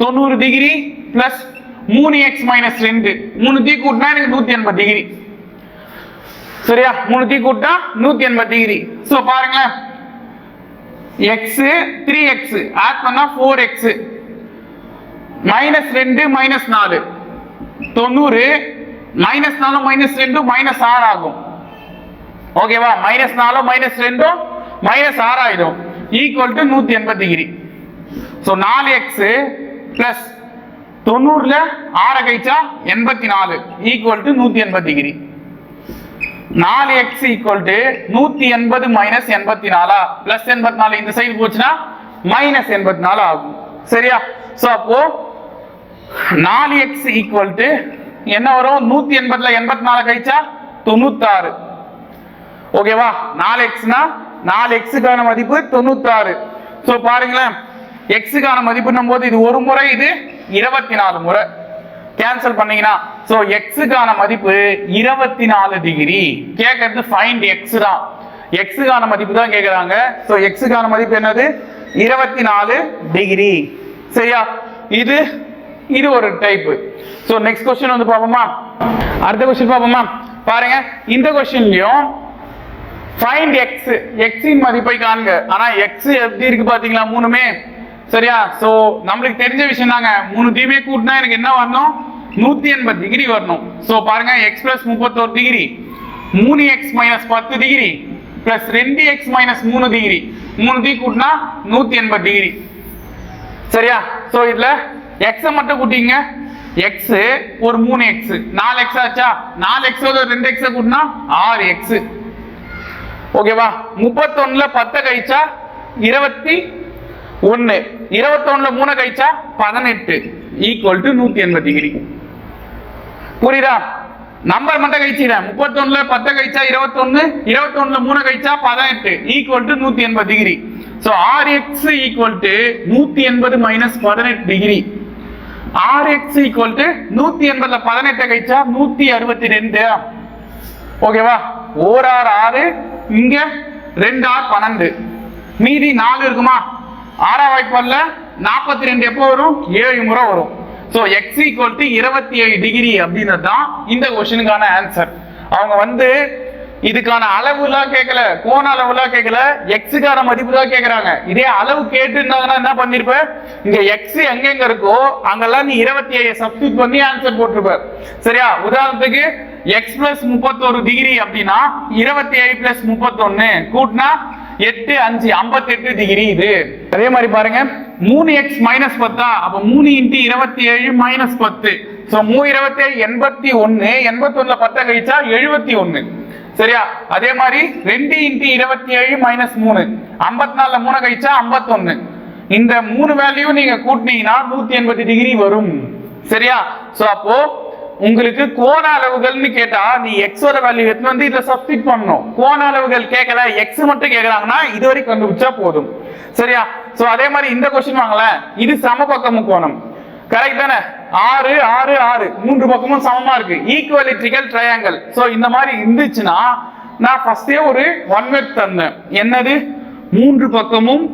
90 டிகிரி பிளஸ் 3x - 2 மூணுத்தையும் கூட்டினா எனக்கு 180 டிகிரி. சரியா? மூணுத்தையும் கூட்டினா 180 டிகிரி. சோ பாருங்களேன், x 3x ஆட் பண்ணா 4x -2 -4 90 -4 -2 -6 ஆகும். ஓகேவா? -4 -2 -6 ஆயிடும், equal to 180 degree. So 4x plus 90ல 6 கழிச்சா 84 equal to 180 degree. 4x equal to 180 minus 84 plus 84 இந்த சைடு போச்சுன்னா மைனஸ் 84 ஆகும். சரியா? சோ அப்போ 4x ஈக்குவல் டு என்ன வரும்? 180ல 84 கழிச்சா 96. ஓகேவா? 4xனா 4x-க்கான மதிப்பு 96. சோ பாருங்களேன், x-க்கான மதிப்புன்னும் போது இது ஒரு முறை, இது 24 முறை. கேன்சல் பண்ணீங்கன்னா சோ x-க்கான மதிப்பு 24 டிகிரி. கேக்குறது ஃபைண்ட் x தான், x-க்கான மதிப்பு தான் கேக்குறாங்க. சோ x-க்கான மதிப்பு என்னது? 24 டிகிரி. சரியா? இது ஒரு டைப். சோ நெக்ஸ்ட் क्वेश्चन வந்து பாப்போமா? அடுத்த क्वेश्चन பாப்போமா? பாருங்க, இந்த क्वेश्चनலயும் ஃபைண்ட் x, x இன் மதிப்பை காண்க. ஆனா x எப்படி இருக்கு பாத்தீங்களா மூணுமே? சரியா? சோ நமக்கு தெரிஞ்ச விஷயம் தாங்க, மூணுத்தையுமே கூட்டினா எனக்கு என்ன வரணும்? 180 டிகிரி வரணும். சோ பாருங்க, x + 31 degree, 3x - 10 degree plus 2x - 3 degree, மூணுத்தையும் கூட்டினா 180 டிகிரி. சரியா? சோ இதுல x மட்டும் கூட்டிங்க. x ஒரு 3x 4x ஆச்சா? 4x ஓட 2x கூட்டினா 6x. ஓகேவா? 31ல 10 கழிச்சா 21, 21ல 3 கழிச்சா 18 ஈக்குவல் டு 180 டிகிரி. புரியுதா? நம்பர் மட்டும் கழிச்சிடுறேன். 31ல 10 கழிச்சா 21, 21ல 3 கழிச்சா 18 equal to 180 degree. So Rx equal to 180 minus 18 degree. Rx equal to 180ல 18 கழிச்சா 162. ஓகேவா? 1R 6, இங்க 2R 12, மீதி 4 இருக்குமா? 6 வாய்ப்பாடுல 42 எப்போ வரும்? 7 முறை வரும். So x equal to 27 degree அப்படின்றது தான் இந்த கொஸ்டினுக்கான ஆன்சர். அவங்க வந்து இதுக்கான அளவுலாம் கேட்கல, கோண அளவுலாம் கேட்கல, எக்ஸுக்கான மதிப்பு தான் கேட்கறாங்க. இதே அளவு கேட்டுருந்தாங்கன்னா என்ன பண்ணிருப்ப, இங்க எக்ஸ் எங்கெங்க இருக்கோ அங்கெல்லாம் நீ 27 சப்ஸ்டிட் பண்ணி ஆன்சர் போட்டிருப்ப. சரியா? உதாரணத்துக்கு எக்ஸ் பிளஸ் 31 டிகிரி அப்படின்னா 27 பிளஸ் 31 கூட்டினா 8 5 58 டிகிரி இது. அதே மாதிரி பாருங்க 3x மைனஸ் 10, அப்ப 3 இன்ட்டு 27 மைனஸ் 10. ஸோ 3 27 81, 81ல 10 கழிச்சா 71. சரியா? அதே மாதிரி 2 இன்ட்டு 27 மைனஸ் 3, 54ல 3 கழிச்சா 51. இந்த 3 வேல்யூ நீங்க கூட்டினீங்கன்னா 180 டிகிரி வரும். சரியா? சோ அப்போ உங்களுக்கு கோண அளவுகள்னு கேட்டா நீ எக்ஸ் ஓட வேல்யூ எடுத்து வந்து இதுல சப்ஸ்டிட் பண்ணணும். கோண அளவுகள் கேட்கல, எக்ஸ் மட்டும் கேக்குறாங்கன்னா இதுவரை கண்டுபிடிச்சா போதும். சரியா? சோ அதே மாதிரி இந்த கொஸ்டின் வாங்கலாம், இது சமபக்க முக்கோணம். கரெக்ட் தானே? 6 6 6 மூன்று பக்கமும் சமமா இருக்கு, ஈக்குவலிட்ரிக்கல் ட்ரையாங்கிள். சோ இந்த மாதிரி இருந்துச்சுன்னா நான் ஃபர்ஸ்டே ஒரு ஒன் வேர்ட் தந்தேன். என்னது? மூன்று பக்கமும்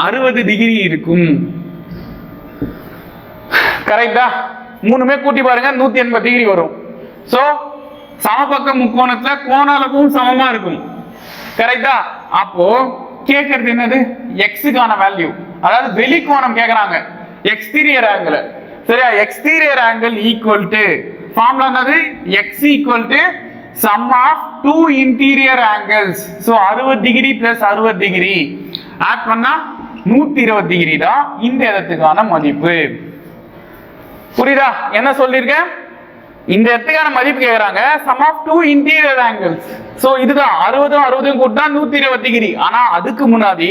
60 டிகிரி இருக்கும். கரெக்டா? மூணுமே கூட்டி பாருங்க 180 டிகிரி வரும். சோ சமபக்க முக்கோணத்துல கோண அளவும் சமமா இருக்கும். கரெக்டா? அப்போ கேக்குறது என்னது? எக்ஸுக்கான வேல்யூ, அதாவது வெளிக்கோணம் கேக்குறாங்க, எக்ஸ்டீரியர் ஆங்கிள். சரியா? Exterior angle equal to formula என்னது? X equal to sum of two interior angles. So 60 degree plus 60 degree add பண்ணா 120 டிகிரி தான் இந்த இடத்துக்கான மதிப்பு. புரியுதா என்ன சொல்லிருக்கேன்? இந்த இடத்துக்கான மதிப்பு கேக்குறாங்க, sum of two interior angles. So இதுதான் 60 60 கூட்டினா 120 டிகிரி. ஆனா அதுக்கு முன்னாடி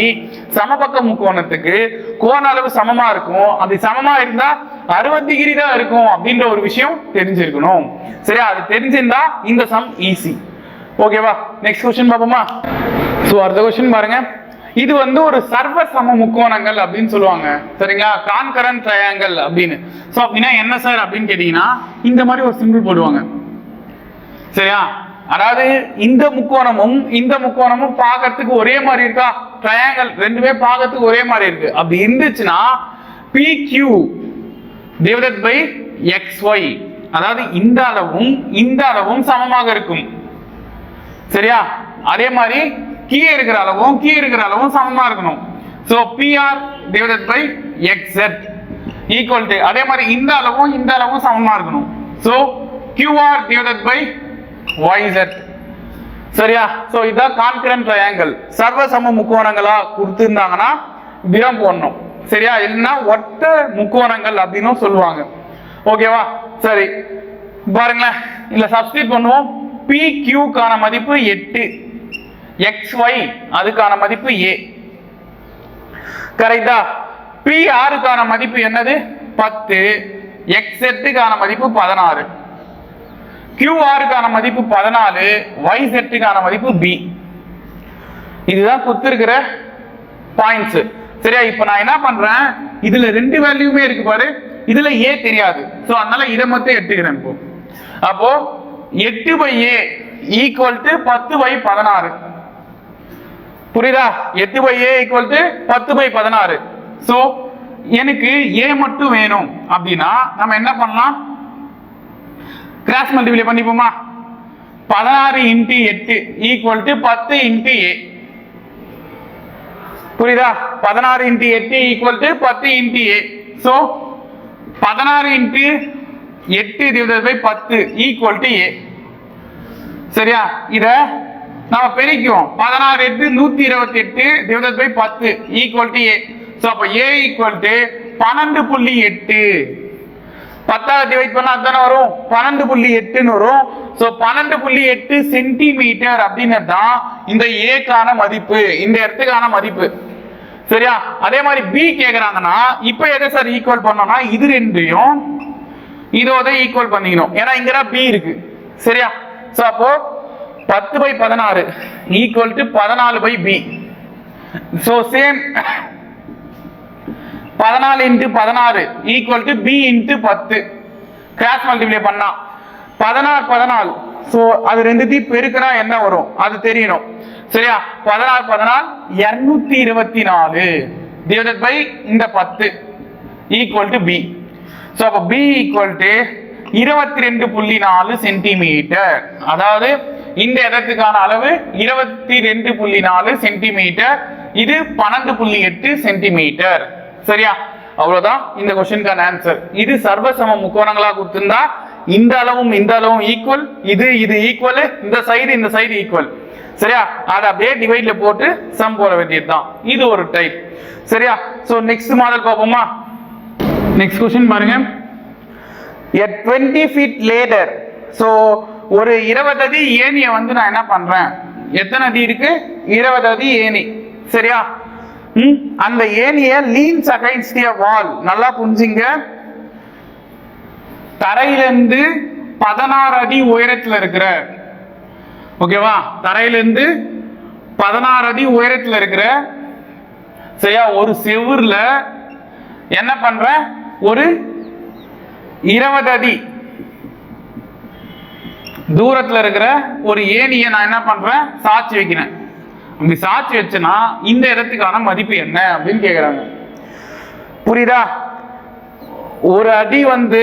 சமபக்க முக்கோணத்துக்கு கோண அளவு சமமா இருக்கும், அது சமமா இருந்தா 60 டிகிரி தான் இருக்கும் அப்படின்ற ஒரு விஷயம் தெரிஞ்சிருக்கணும். சரியா? அது தெரிஞ்சிருந்தா இந்த சம் ஈஸி. ஓகேவா? நெக்ஸ்ட் क्वेश्चन பாப்போமா? சோ அடுத்த क्वेश्चन பாருங்க. இது வந்து ஒரு சர்வ சம முக்கோணங்கள் அப்படின்னு சொல்லுவாங்க. சரிங்களா? கான்கரண்ட் ட்ரையாங்கிள் அப்படின்னு. சோ அப்படின்னா என்ன சார் அப்படின்னு கேட்டீங்கன்னா இந்த மாதிரி ஒரு சிம்பிள் போடுவாங்க. சரியா? அதாவது இந்த முக்கோணமும் இந்த முக்கோணமும் பார்க்கிறதுக்கு ஒரே மாதிரி இருக்கா? ட்ரையாங்கிள் ரெண்டுமே பார்க்கிறதுக்கு ஒரே மாதிரி இருக்கு. அப்படி இருந்துச்சுன்னா PQ divided by XY, அதாவது இந்த அளவும் சமமாக இருக்கும். சரியா? அதே மாதிரி கீழே இருக்கிற அளவும் சமமா இருக்கணும். So PR divided by XZ equal to, அதே மாதிரி இந்த அளவும் சமமா இருக்கணும். So QR divided by YZ. சரியா? சோ இதான் கான்கரண்ட் ட்ரையாங்கிள். சர்வ சம முக்கோணங்களா கொடுத்திருந்தாங்கன்னா இப்படிதான் போடணும். சரியா? இல்லைன்னா ஒத்த முக்கோணங்கள் அப்படின்னு சொல்லுவாங்க. ஓகேவா? சரி பாருங்களேன், இல்ல சப்ஸ்டிட் பண்ணுவோம். PQ கான மதிப்பு 8, XY அதுக்கான மதிப்பு A. கரெக்டா? PR கான மதிப்பு என்னது? 10, XZ கான மதிப்பு 16, QR கான மதிப்பு 14, YZ கான மதிப்பு B. இதுதான் கொடுத்திருக்கிற பாயிண்ட்ஸ். சரியா? இப்போ நான் என்ன பண்றேன், இதுல ரெண்டு வேல்யூமே இருக்கு பாரு, இதுல A தெரியாது. சோ அதனால இதை மட்டும் எடுத்துக்கிறேன். இப்போ அப்போ 8/A ஈக்குவல் டு 10/16. புரியுதா? 8/A equal to 10/16. சோ எனக்கு A மட்டும் வேணும் அப்படின்னா நம்ம என்ன பண்ணலாம்? கிராஸ் மல்டிப்ளை பண்ணிப்போமா? 16 into 8 equal to 10 into A. புரியுதா? 16 into 8 equal to 10 into A. So 16 into 8 divided by 10 equal to A. சரியா? இத நாம பெருக்குவோம். 16 8 128 divided by 10 equal to A. So அப்ப A ஈக்குவல் டு 12.8. 10 டிவைட் பண்ணா அதானே வரும், 12.8 வரும். சோ 12.8 சென்டிமீட்டர் அப்படின்னு தான் இந்த A கான மதிப்பு, இந்த இடத்துக்கான மதிப்பு. சரியா? அதே மாதிரி B கேக்குறாங்கன்னா இப்போ எதை சார் ஈக்குவல் பண்ணோம்னா இது ரெண்டையும் இதோட ஈக்குவல் பண்ணிக்கணும். ஏன்னா இங்கதான் B இருக்கு. சரியா? சோ அப்போ 10/16 equal to 14/B. So same 14 into 16 equal to b into 10 cross multiply பண்ணா 14 சோ அது ரெண்டுத்தையும் பெருக்கினா என்ன வரும் அது தெரியணும் சரியா 14 224 divided by இந்த 10 equal to b சோ அப்ப b equal to 22.4 சென்டிமீட்டர் அதாவது இந்த இடத்துக்கான அளவு 22.4 சென்டிமீட்டர் இது 12.8 சென்டிமீட்டர் சரியா அவ்வளவுதான் இந்த क्वेश्चनக்கான ஆன்சர் இது சர்வசம முக்கோணங்களா கொடுத்திருந்தா இந்த அளவும் ஈக்குவல் இது ஈக்குவல் இந்த சைடு ஈக்குவல் சரியா அத அப்படியே டிவைட்ல போட்டு சம் போட வேண்டியதுதான் இது ஒரு டைப் சரியா சோ நெக்ஸ்ட் மாடல் பாப்போமா நெக்ஸ்ட் क्वेश्चन பாருங்க a 20 feet ladder சோ ஒரு 20 அடி ஏணியை வந்து நான் என்ன பண்றேன் எத்தனை அடி இருக்கு 20 அடி ஏணி சரியா அந்த ஏணியை leans against a wall நல்லா புரிஞ்சுங்க தரையிலிருந்து 16 அடி உயரத்துல இருக்கிற ஓகேவா தரையிலிருந்து 16 அடி உயரத்துல இருக்கிற சரியா ஒரு செவுர்ல என்ன பண்ற ஒரு 20 அடி தூரத்துல இருக்கிற ஒரு ஏணியை நான் என்ன பண்றேன் சாட்சி வைக்கிறேன் அப்படி சாட்சி வச்சனா இந்த இடத்துக்கான மதிப்பு என்ன அப்படின்னு கேக்குறாங்க புரியுதா ஒரு அடி வந்து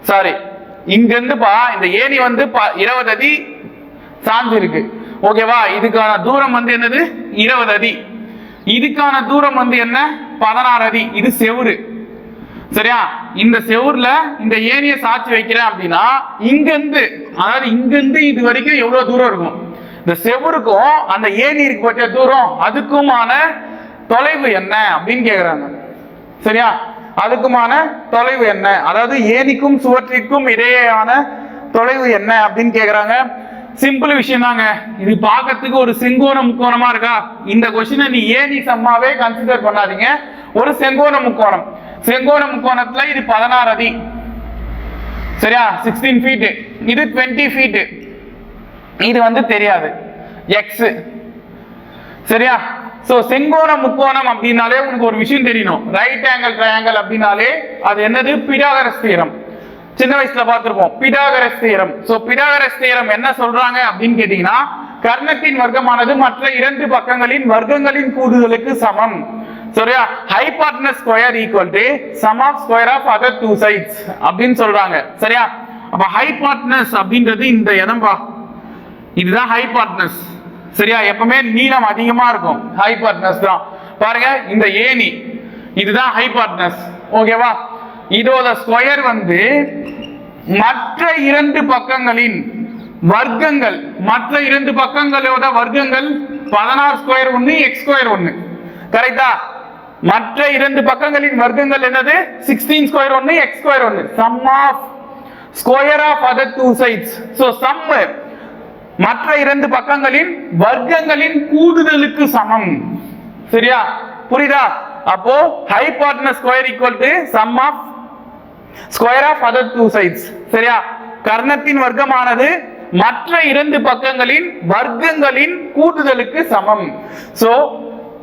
சாரி இங்க இருந்து இந்த ஏணி வந்து 20 அடி சாஞ்சு இருக்கு ஓகேவா இதுக்கான தூரம் வந்து என்னது 20 அடி இதுக்கான தூரம் வந்து என்ன 16 அடி இது செவுரு சரியா இந்த செவுர்ல இந்த ஏணியை சாட்சி வைக்கிறேன் அப்படின்னா இங்க இருந்து இது வரைக்கும் எவ்வளவு தூரம் இருக்கும் இந்த செவுருக்கும் அந்த ஏணி இருக்கு பற்றிய தூரம் அதுக்குமான தொலைவு என்ன அப்படின்னு கேக்குறாங்க சரியா அதுக்குமான தொலைவு என்ன அதாவது ஏணிக்கும் சுவற்றிற்கும் இடையேயான தொலைவு என்ன அப்படின்னு கேக்குறாங்க சிம்பிள் விஷயம் தாங்க இது பார்க்கிறதுக்கு ஒரு செங்கோண முக்கோணமா இருக்கா இந்த क्वेश्चन நீ ஏணி சம்மாவே கன்சிடர் பண்ணாதீங்க ஒரு செங்கோண முக்கோணத்துல இது 16 அடி சரியா 16 ஃபீட் இது 20 ஃபீட் இது வந்து தெரியாது x சரியா சோ செங்கோண முக்கோணம் அப்படினாலே உங்களுக்கு ஒரு விஷயம் தெரியணும் ரைட் ஆங்கிள் ட்ரையாங்கிள் அப்படினாலே அது என்னது பிடாகரஸ் தியரம் சின்ன வயசுல பார்த்திருப்போம் பிடாகரஸ் தியரம் சோ பிடாகரஸ் தியரம் என்ன சொல்றாங்க அப்படின்னு கேட்டீங்கன்னா கர்ணத்தின் வர்க்கமானது மற்ற இரண்டு பக்கங்களின் வர்க்கங்களின் கூடுதலுக்கு சமம் சரியா hypotenuse square equal to sum of square of other two sides அப்படின்னு சொல்றாங்க சரியா அப்ப ஹைபாட்னஸ் அப்படின்றது இந்த இடம்பா இதுதான் ஹைபாட்னஸ் சரியா எப்பவுமே நீளம் அதிகமா இருக்கும் ஹைபாட்னஸ் தான் பாருங்க இந்த ஏணி இதுதான் ஹைபாட்னஸ் ஓகேவா இதோட ஸ்கொயர் வந்து மற்ற இரண்டு பக்கங்களின் வர்க்கங்கள் மற்ற இரண்டு பக்கங்களோட வர்க்கங்கள் 16 ஸ்கொயர் 1 x ஸ்கொயர் 1 கரெக்ட்டா மற்ற இரண்டு பக்கங்களின் வர்க்கங்கள் என்னது 16 square 1 x square 1 sum of square of other two sides so sum மற்ற இரண்டு பக்கங்களின் வர்க்கங்களின் கூடுதலுக்கு சமம் சரியா புரியுதா அப்போ hypotenuse square equal to sum of square of other two sides சரியா கர்ணத்தின் வர்க்கமானது மற்ற இரண்டு பக்கங்களின் வர்க்கங்களின் கூடுதலுக்கு சமம் so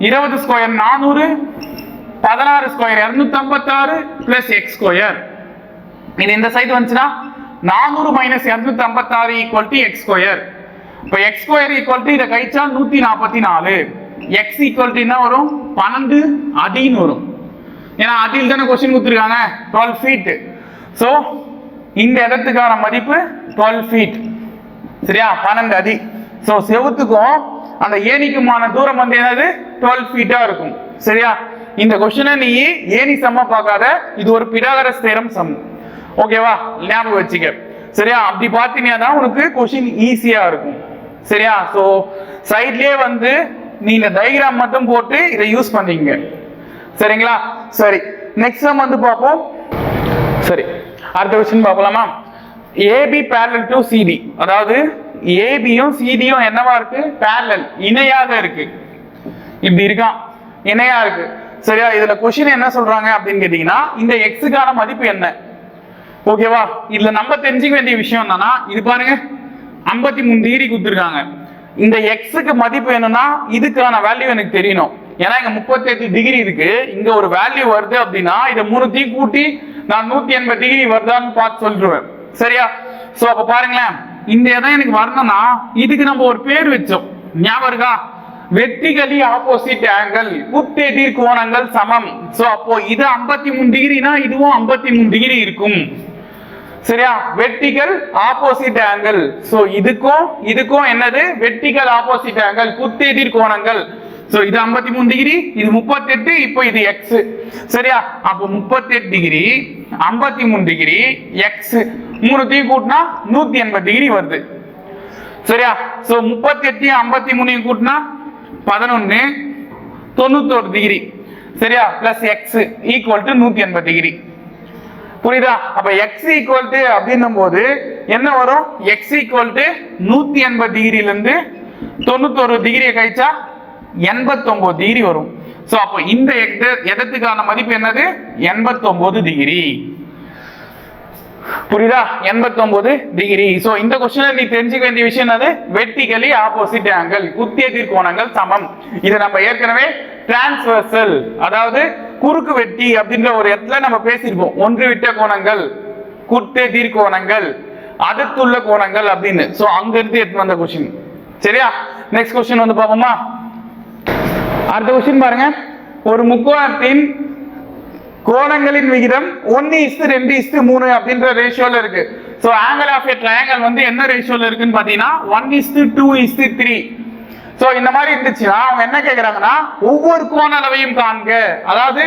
20 square 400 16 square 256 plus x square இது இந்த சைடு வந்துச்சுன்னா 400 minus 256 equal to x square இப்போ x ஸ்கொயர் ஈக்குவல் டு இத கழிச்சா 144 x ஈக்குவல் டு என்ன வரும் 12 அடின்னு வரும் ஏன்னா அடியில் தானே क्वेश्चन கொடுத்திருக்காங்க 12 ஃபீட் சோ இந்த இடத்துக்கான மதிப்பு 12 ஃபீட் சரியா 12 அடி சோ செவுத்துக்கும் அந்த ஏணிக்குமான தூரம் வந்து என்னது 12 ஃபீட்டா இருக்கும் சரியா இந்த क्वेश्चन நீ ஏணி சம்ம பார்க்காத இது ஒரு பிடாகரஸ் தியரம் சம் ஓகேவா ஞாபகம் வச்சுக்க சரியா அப்படி பார்த்தீங்கன்னா உனக்கு क्वेश्चन ஈஸியா இருக்கும் சரியா சோ சைடுலயே வந்து நீ இந்த டயகிராம் மட்டும் போட்டு இதை யூஸ் பண்ணீங்க சரிங்களா சரி நெக்ஸ்ட் சம் வந்து பாப்போம் சரி அடுத்த क्वेश्चन பார்க்கலாமா AB parallel to CD அதாவது AB யும் CD யும் என்னவா இருக்கு parallel இணையாக இருக்கு இப்படி இருக்கான் இணையா இருக்கு சரியா இதுல क्वेश्चन என்ன சொல்றாங்க அப்படின்னு கேட்டீங்கன்னா இந்த x க்கான மதிப்பு என்ன ஓகேவா இதுல நம்ம தெரிஞ்சுக்க வேண்டிய விஷயம் என்னன்னா இது பாருங்க 53 டிகிரி கொடுத்திருக்காங்க இந்த எக்ஸுக்கு மதிப்பு வேணும்னா இதுக்கான வேல்யூ எனக்கு தெரியணும். ஏன்னா இங்க 38 டிகிரி இருக்கு, இங்க ஒரு வேல்யூ வருது அப்படின்னா இதை மூணுத்தையும் கூட்டி நான் 180 டிகிரி வருதான்னு பார்த்து சொல்லிடுவேன். சரியா? சோ அப்ப பாருங்களேன், இந்த இடம் எனக்கு வரணும்னா இதுக்கு நம்ம ஒரு பேர் வச்சோம், ஞாபகம் இருக்கா? வெர்டிகலி ஆப்போசிட் ஆங்கிள், குத்தெதிர் கோணங்கள் சமம். சோ அப்போ இது 53 டிகிரினா இதுவும் 53 டிகிரி இருக்கும். சரியா? Vertical opposite angle. சோ இதுக்கும் என்னது? வெர்டிகல் ஆப்போசிட் ஆங்கிள், குத்தெதிர் கோணங்கள். சோ இது 53 டிகிரி, இது 38, இப்போ இது எக்ஸ். சரியா? அப்போ 38 டிகிரி 53 டிகிரி எக்ஸ் மூணுத்தையும் கூட்டினா 180 டிகிரி வருது. சரியா? சோ 38 53 கூட்டினா 11 91 டிகிரி. சரியா? Plus X equal to 180 degree. புரியுதா? அப்ப எக்ஸ் ஈக்குவல் டு அப்படின்னும் போது என்ன வரும்? எக்ஸ் ஈக்குவல் டு 180 டிகிரில இருந்து 91 டிகிரியை கழிச்சா 89 டிகிரி வரும். சோ அப்போ இந்த எதத்துக்கான மதிப்பு என்னது? 89 டிகிரி. புரியுதா? 89 டிகிரி. சோ இந்த क्वेश्चनல நீ தெரிஞ்சுக்க வேண்டிய விஷயம் என்னது? வெர்டிகலி ஆப்போசிட் ஆங்கிள், குத்தெதிர் கோணங்கள் சமம். இது நம்ம ஏற்கனவே டிரான்ஸ்வர்சல், அதாவது குறுக்கு வெட்டி அப்படின்ற ஒரு இடத்துல நம்ம பேசியிருப்போம். ஒன்று விட்ட கோணங்கள், குத்தெதிர் கோணங்கள், அடுத்துள்ள கோணங்கள் அப்படின்னு. சோ அங்க இருந்து எடுத்து வந்த क्वेश्चन. சரியா? நெக்ஸ்ட் क्वेश्चन வந்து பாப்போமா? அடுத்த क्वेश्चन பாருங்க. ஒரு முக்கோணத்தின் கோணங்களின் விகிதம் 1:2:3 அப்படின்ற ரேஷியோல இருக்கு. So angle of a triangle வந்து என்ன ரேஷியோல இருக்குன்னு பாத்தீங்கன்னா 1:2:3. சோ இந்த மாதிரி இருந்துச்சுன்னா அவங்க என்ன கேக்குறாங்கன்னா ஒவ்வொரு கோண அளவையும் காண்க, அதாவது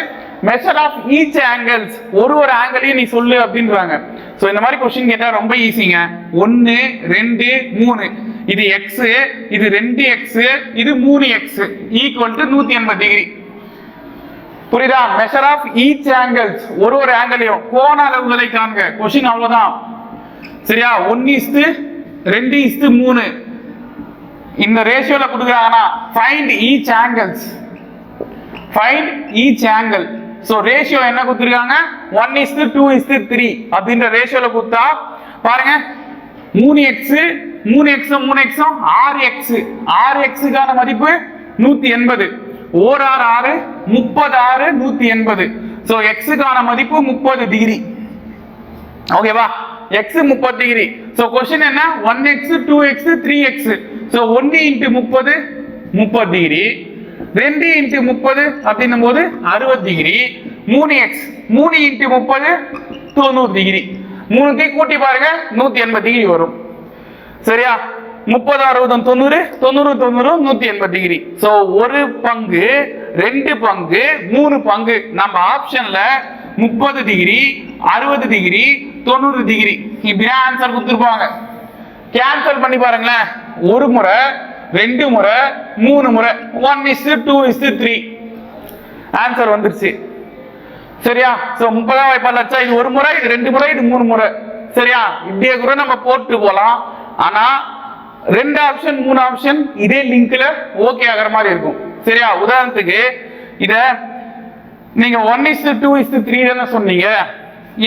மெஷர் ஆஃப் ஈச் ஆங்கிள்ஸ், ஒரு ஆங்கிளையும் நீ சொல்லு அப்படின்றாங்க. சோ இந்த மாதிரி क्वेश्चन கேட்டா ரொம்ப ஈஸிங்க. 1 2 3, இது x, இது 2x, இது 3x ஈக்குவல் டு 180 டிகிரி. புரியுதா? மெஷர் ஆஃப் ஈச் ஆங்கிள்ஸ், ஒரு ஆங்கிளையும் கோண அளவுகளை காண்க. क्वेश्चन அவ்வளவுதான். சரியா? 1:2:3 இந்த ரேஷியோல கொடுக்குறாங்கன்னா find each angles, find each angle. So ratio என்ன கொடுத்துருக்காங்க? 1:2:3 அப்படின்ற ரேஷியோல கொடுத்தா பாருங்க 3x 6x, 6xக்கான மதிப்பு 180, ஓர் 6 36 180. சோ xக்கான மதிப்பு 30 டிகிரி. ஓகேவா? x 30 degree. சோ क्वेश्चन என்ன? 1x 2x 3x. So 1 × 30 30 degree, 2 × 30 அப்படின்னும் போது 60 டிகிரி, 3x 3 × 30 90 டிகிரி. மூணுத்தையும் கூட்டி பாருங்க 180 டிகிரி வரும். சரியா? 30 60 90 90 90 180 டிகிரி. சோ ஒரு பங்கு, 2 பங்கு, 3 பங்கு. நம்ம ஆப்ஷன்ல 30 டிகிரி 60 டிகிரி 90 டிகிரி இப்படி ஆன்சர் கொடுத்துருப்பாங்க. கேன்சல் பண்ணி பாருங்களேன். ஒரு முறை, 2 முறை, 3 முறை, 1:2:3 ஆன்சர் வந்துருச்சு. சரியா? சோ 30 வாய்ப்பால் லட்சம். இது ஒரு முறை, இது 2 முறை, இது 3 முறை. சரியா? இப்படியே கூட நம்ம போட்டு போலாம். ஆனா 2 ஆப்ஷன் 3 ஆப்ஷன் இதே லிங்க்ல ஓகே ஆகிற மாதிரி இருக்கும். சரியா? உதாரணத்துக்கு இத நீங்க 1:2:3 தானே சொன்னீங்க,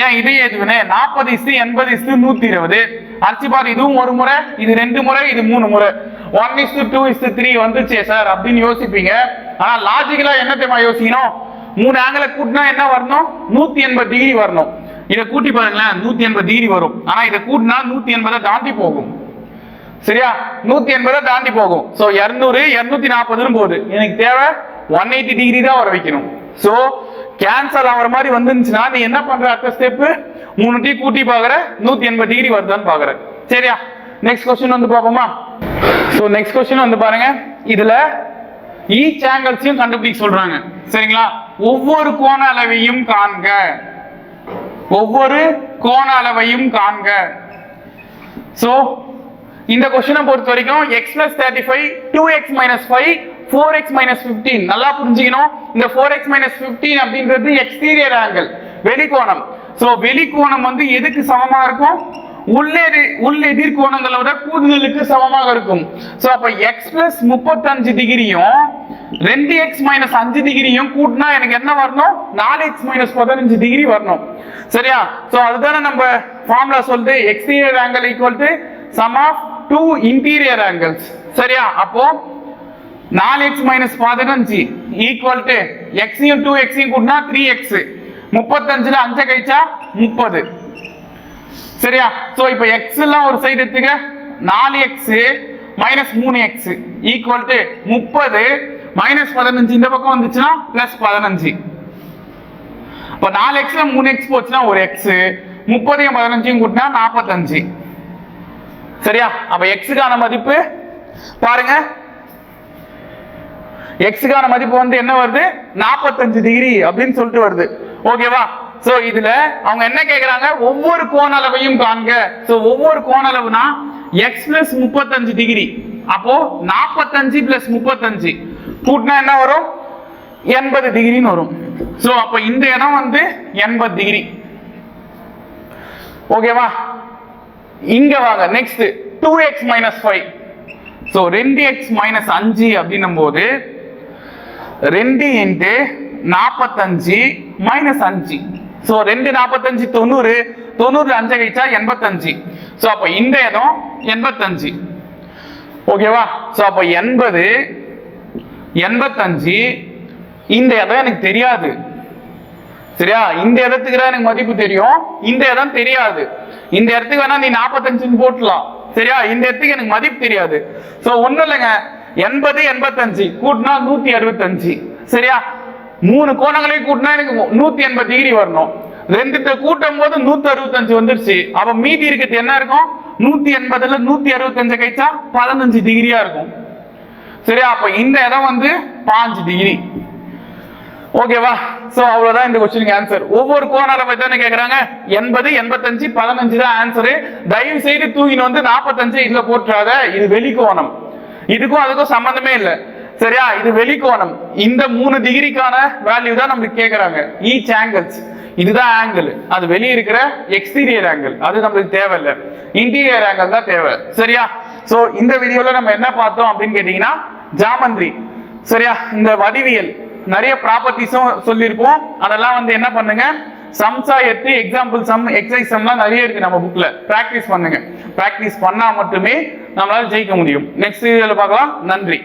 ஏன் இதே எதுவுனே 40:80:120 அடிச்சு பாரு. இதுவும் ஒரு முறை, இது 2 முறை, இது 3 முறை. 1:2:3 வந்துச்சே சார் அப்படின்னு யோசிப்பீங்க. ஆனா லாஜிக்கலா என்ன தெரியுமா யோசிக்கணும்? 3 ஆங்கிளை கூட்டினா என்ன வரணும்? 180 டிகிரி வரணும். இதை கூட்டி பாருங்களேன், 180 டிகிரி வரும். ஆனா இதை கூட்டினா 180 தாண்டி போகும். சரியா? 180 தாண்டி போகும். சோ 200 240 போகுது. எனக்கு தேவை 180 டிகிரி தான் வர வைக்கணும். சோ கேன்சல் ஆகிற மாதிரி வந்துருந்துச்சுன்னா நீ என்ன பண்ற? அடுத்த ஸ்டெப் 3 கூட்டி பாக்குற 180 டிகிரி வருதான்னு பாக்குற. சரியா? நெக்ஸ்ட் क्वेश्चन வந்து பாப்போமா? சோ நெக்ஸ்ட் क्वेश्चन வந்து பாருங்க. இதுல ஈச் ஆங்கிள்ஸையும் கண்டுபிடிக்க சொல்றாங்க. சரிங்களா? ஒவ்வொரு கோண அளவையும் காண்க, ஒவ்வொரு கோண அளவையும் காண்க. சோ இந்த क्वेश्चन பொறுத்த வரைக்கும் x + 35 2x - 5 4x - 15 நல்லா புரிஞ்சுக்கணும். இந்த 4x - 15 அப்படின்றது எக்ஸ்டீரியர் ஆங்கிள், வெளிக்கோணம். சோ வெளிக்கோணம் வந்து எதுக்கு சமமா இருக்கும்? உள்ளெதிர் கோணங்களோட கூடுதலுக்கு சமமாக இருக்கும். சோ அப்ப x + 35 டிகிரியும் 2x - 5 டிகிரியும் கூட்டினா எனக்கு என்ன வரணும்? 4x - 15 டிகிரி வரணும். சரியா? சோ அதுதானே நம்ம ஃபார்முலா சொல்லுது, exterior angle equal to sum of two interior angles. சரியா? அப்போ 4x மைனஸ் 15 ஈக்குவல் டு எக்ஸையும் 2xையும் கூட்டினா 3x. 35ல 5 கழிச்சா 30. சரியா? சோ இப்போ x எல்லாம் ஒரு சைடு எடுத்துக்க. 4x minus 3x equal to 30 minus 15 இந்த பக்கம் வந்துச்சுன்னா பிளஸ் 15. இப்போ 4xல 3x போச்சுன்னா ஒரு x, 30யும் 15யும் கூட்டினா 45. சரியா? அப்ப x-க்கான மதிப்பு பாருங்க, x-க்கான மதிப்பு வந்து என்ன வருது? 45 டிகிரி அப்படின்னு சொல்லிட்டு வருது. ஓகேவா? சோ இதுல அவங்க என்ன கேக்குறாங்க? ஒவ்வொரு கோண அளவையும் காண்க. சோ ஒவ்வொரு கோண அளவுனா x பிளஸ் 35 டிகிரி. அப்போ 45 பிளஸ் 35 கூட்டினா என்ன வரும்? 80 டிகிரின்னு வரும். சோ அப்ப இந்த இடம் வந்து 80 டிகிரி. ஓகேவா? இங்க வாங்க, next 2x minus 5. So 2x minus 5 அப்படின்னும் போது 2 இன்ட்டு 45 மைனஸ் 5. சோ 2 45 90, 90ல 5 கழிச்சா 85. சோ அப்ப இந்த இடம் 85. ஓகேவா? சோ அப்ப 80 85 இந்த இடம் எனக்கு தெரியாது. சரியா? இந்த இடத்துக்கு தான் எனக்கு மதிப்பு தெரியும், இந்த இடம் தெரியாது. இந்த இடத்துக்கு வேணா நீ 45 போட்டலாம். சரியா? இந்த இடத்துக்கு எனக்கு மதிப்பு தெரியாது. சோ ஒண்ணும் இல்லைங்க, 80 85 கூட்டினா 165. சரியா? 3 கோணங்களையும் கூட்டினா எனக்கு 180 டிகிரி வரணும். ரெண்டுத்த கூட்டும் போது 165 வந்துருச்சு. அப்ப மீதி இருக்கிறது என்ன இருக்கும்? 180ல 165 கழிச்சா 15 டிகிரியா இருக்கும். சரியா? அப்ப இந்த இடம் வந்து 5 டிகிரி. ஓகேவா? சோ அவ்வளவுதான் இந்த क्वेश्चनக்கு ஆன்சர். ஒவ்வொரு கோண அளவை தானே கேக்குறாங்க. 80 85 15 தான் ஆன்சர். தயவு செய்து தூக்கின்னு வந்து 45 இதுல போட்டுறாத. இது வெளிக்கோணம், இதுக்கும் அதுக்கும் சம்பந்தமே இல்ல. சரியா? இது வெளிக்கோணம். இந்த 3 டிகிரிக்கான வேல்யூ தான் நமக்கு கேக்குறாங்க. ஈச் ஆங்கிள்ஸ், இதுதான் ஆங்கிள். அது வெளியே இருக்கிற எக்ஸ்டீரியர் ஆங்கிள், அது நமக்கு தேவையில்லை. இன்டீரியர் ஆங்கிள் தான் தேவை. சரியா? சோ இந்த வீடியோல நம்ம என்ன பார்த்தோம் அப்படின்னு கேட்டீங்கன்னா ஜாமெட்ரி. சரியா? இந்த வடிவியல் நிறைய ப்ராப்பர்ட்டிஸும் சொல்லியிருப்போம். அதெல்லாம் வந்து என்ன பண்ணுங்க, சம்ஸா எடுத்து எக்ஸாம்பிள் சம், எக்ஸசைஸ் சம்லாம் நிறைய இருக்கு நம்ம புக்ல. பிராக்டிஸ் பண்ணுங்க. பிராக்டிஸ் பண்ணா மட்டுமே நம்மளால ஜெயிக்க முடியும். நெக்ஸ்ட் வீடியோல பார்க்கலாம். நன்றி.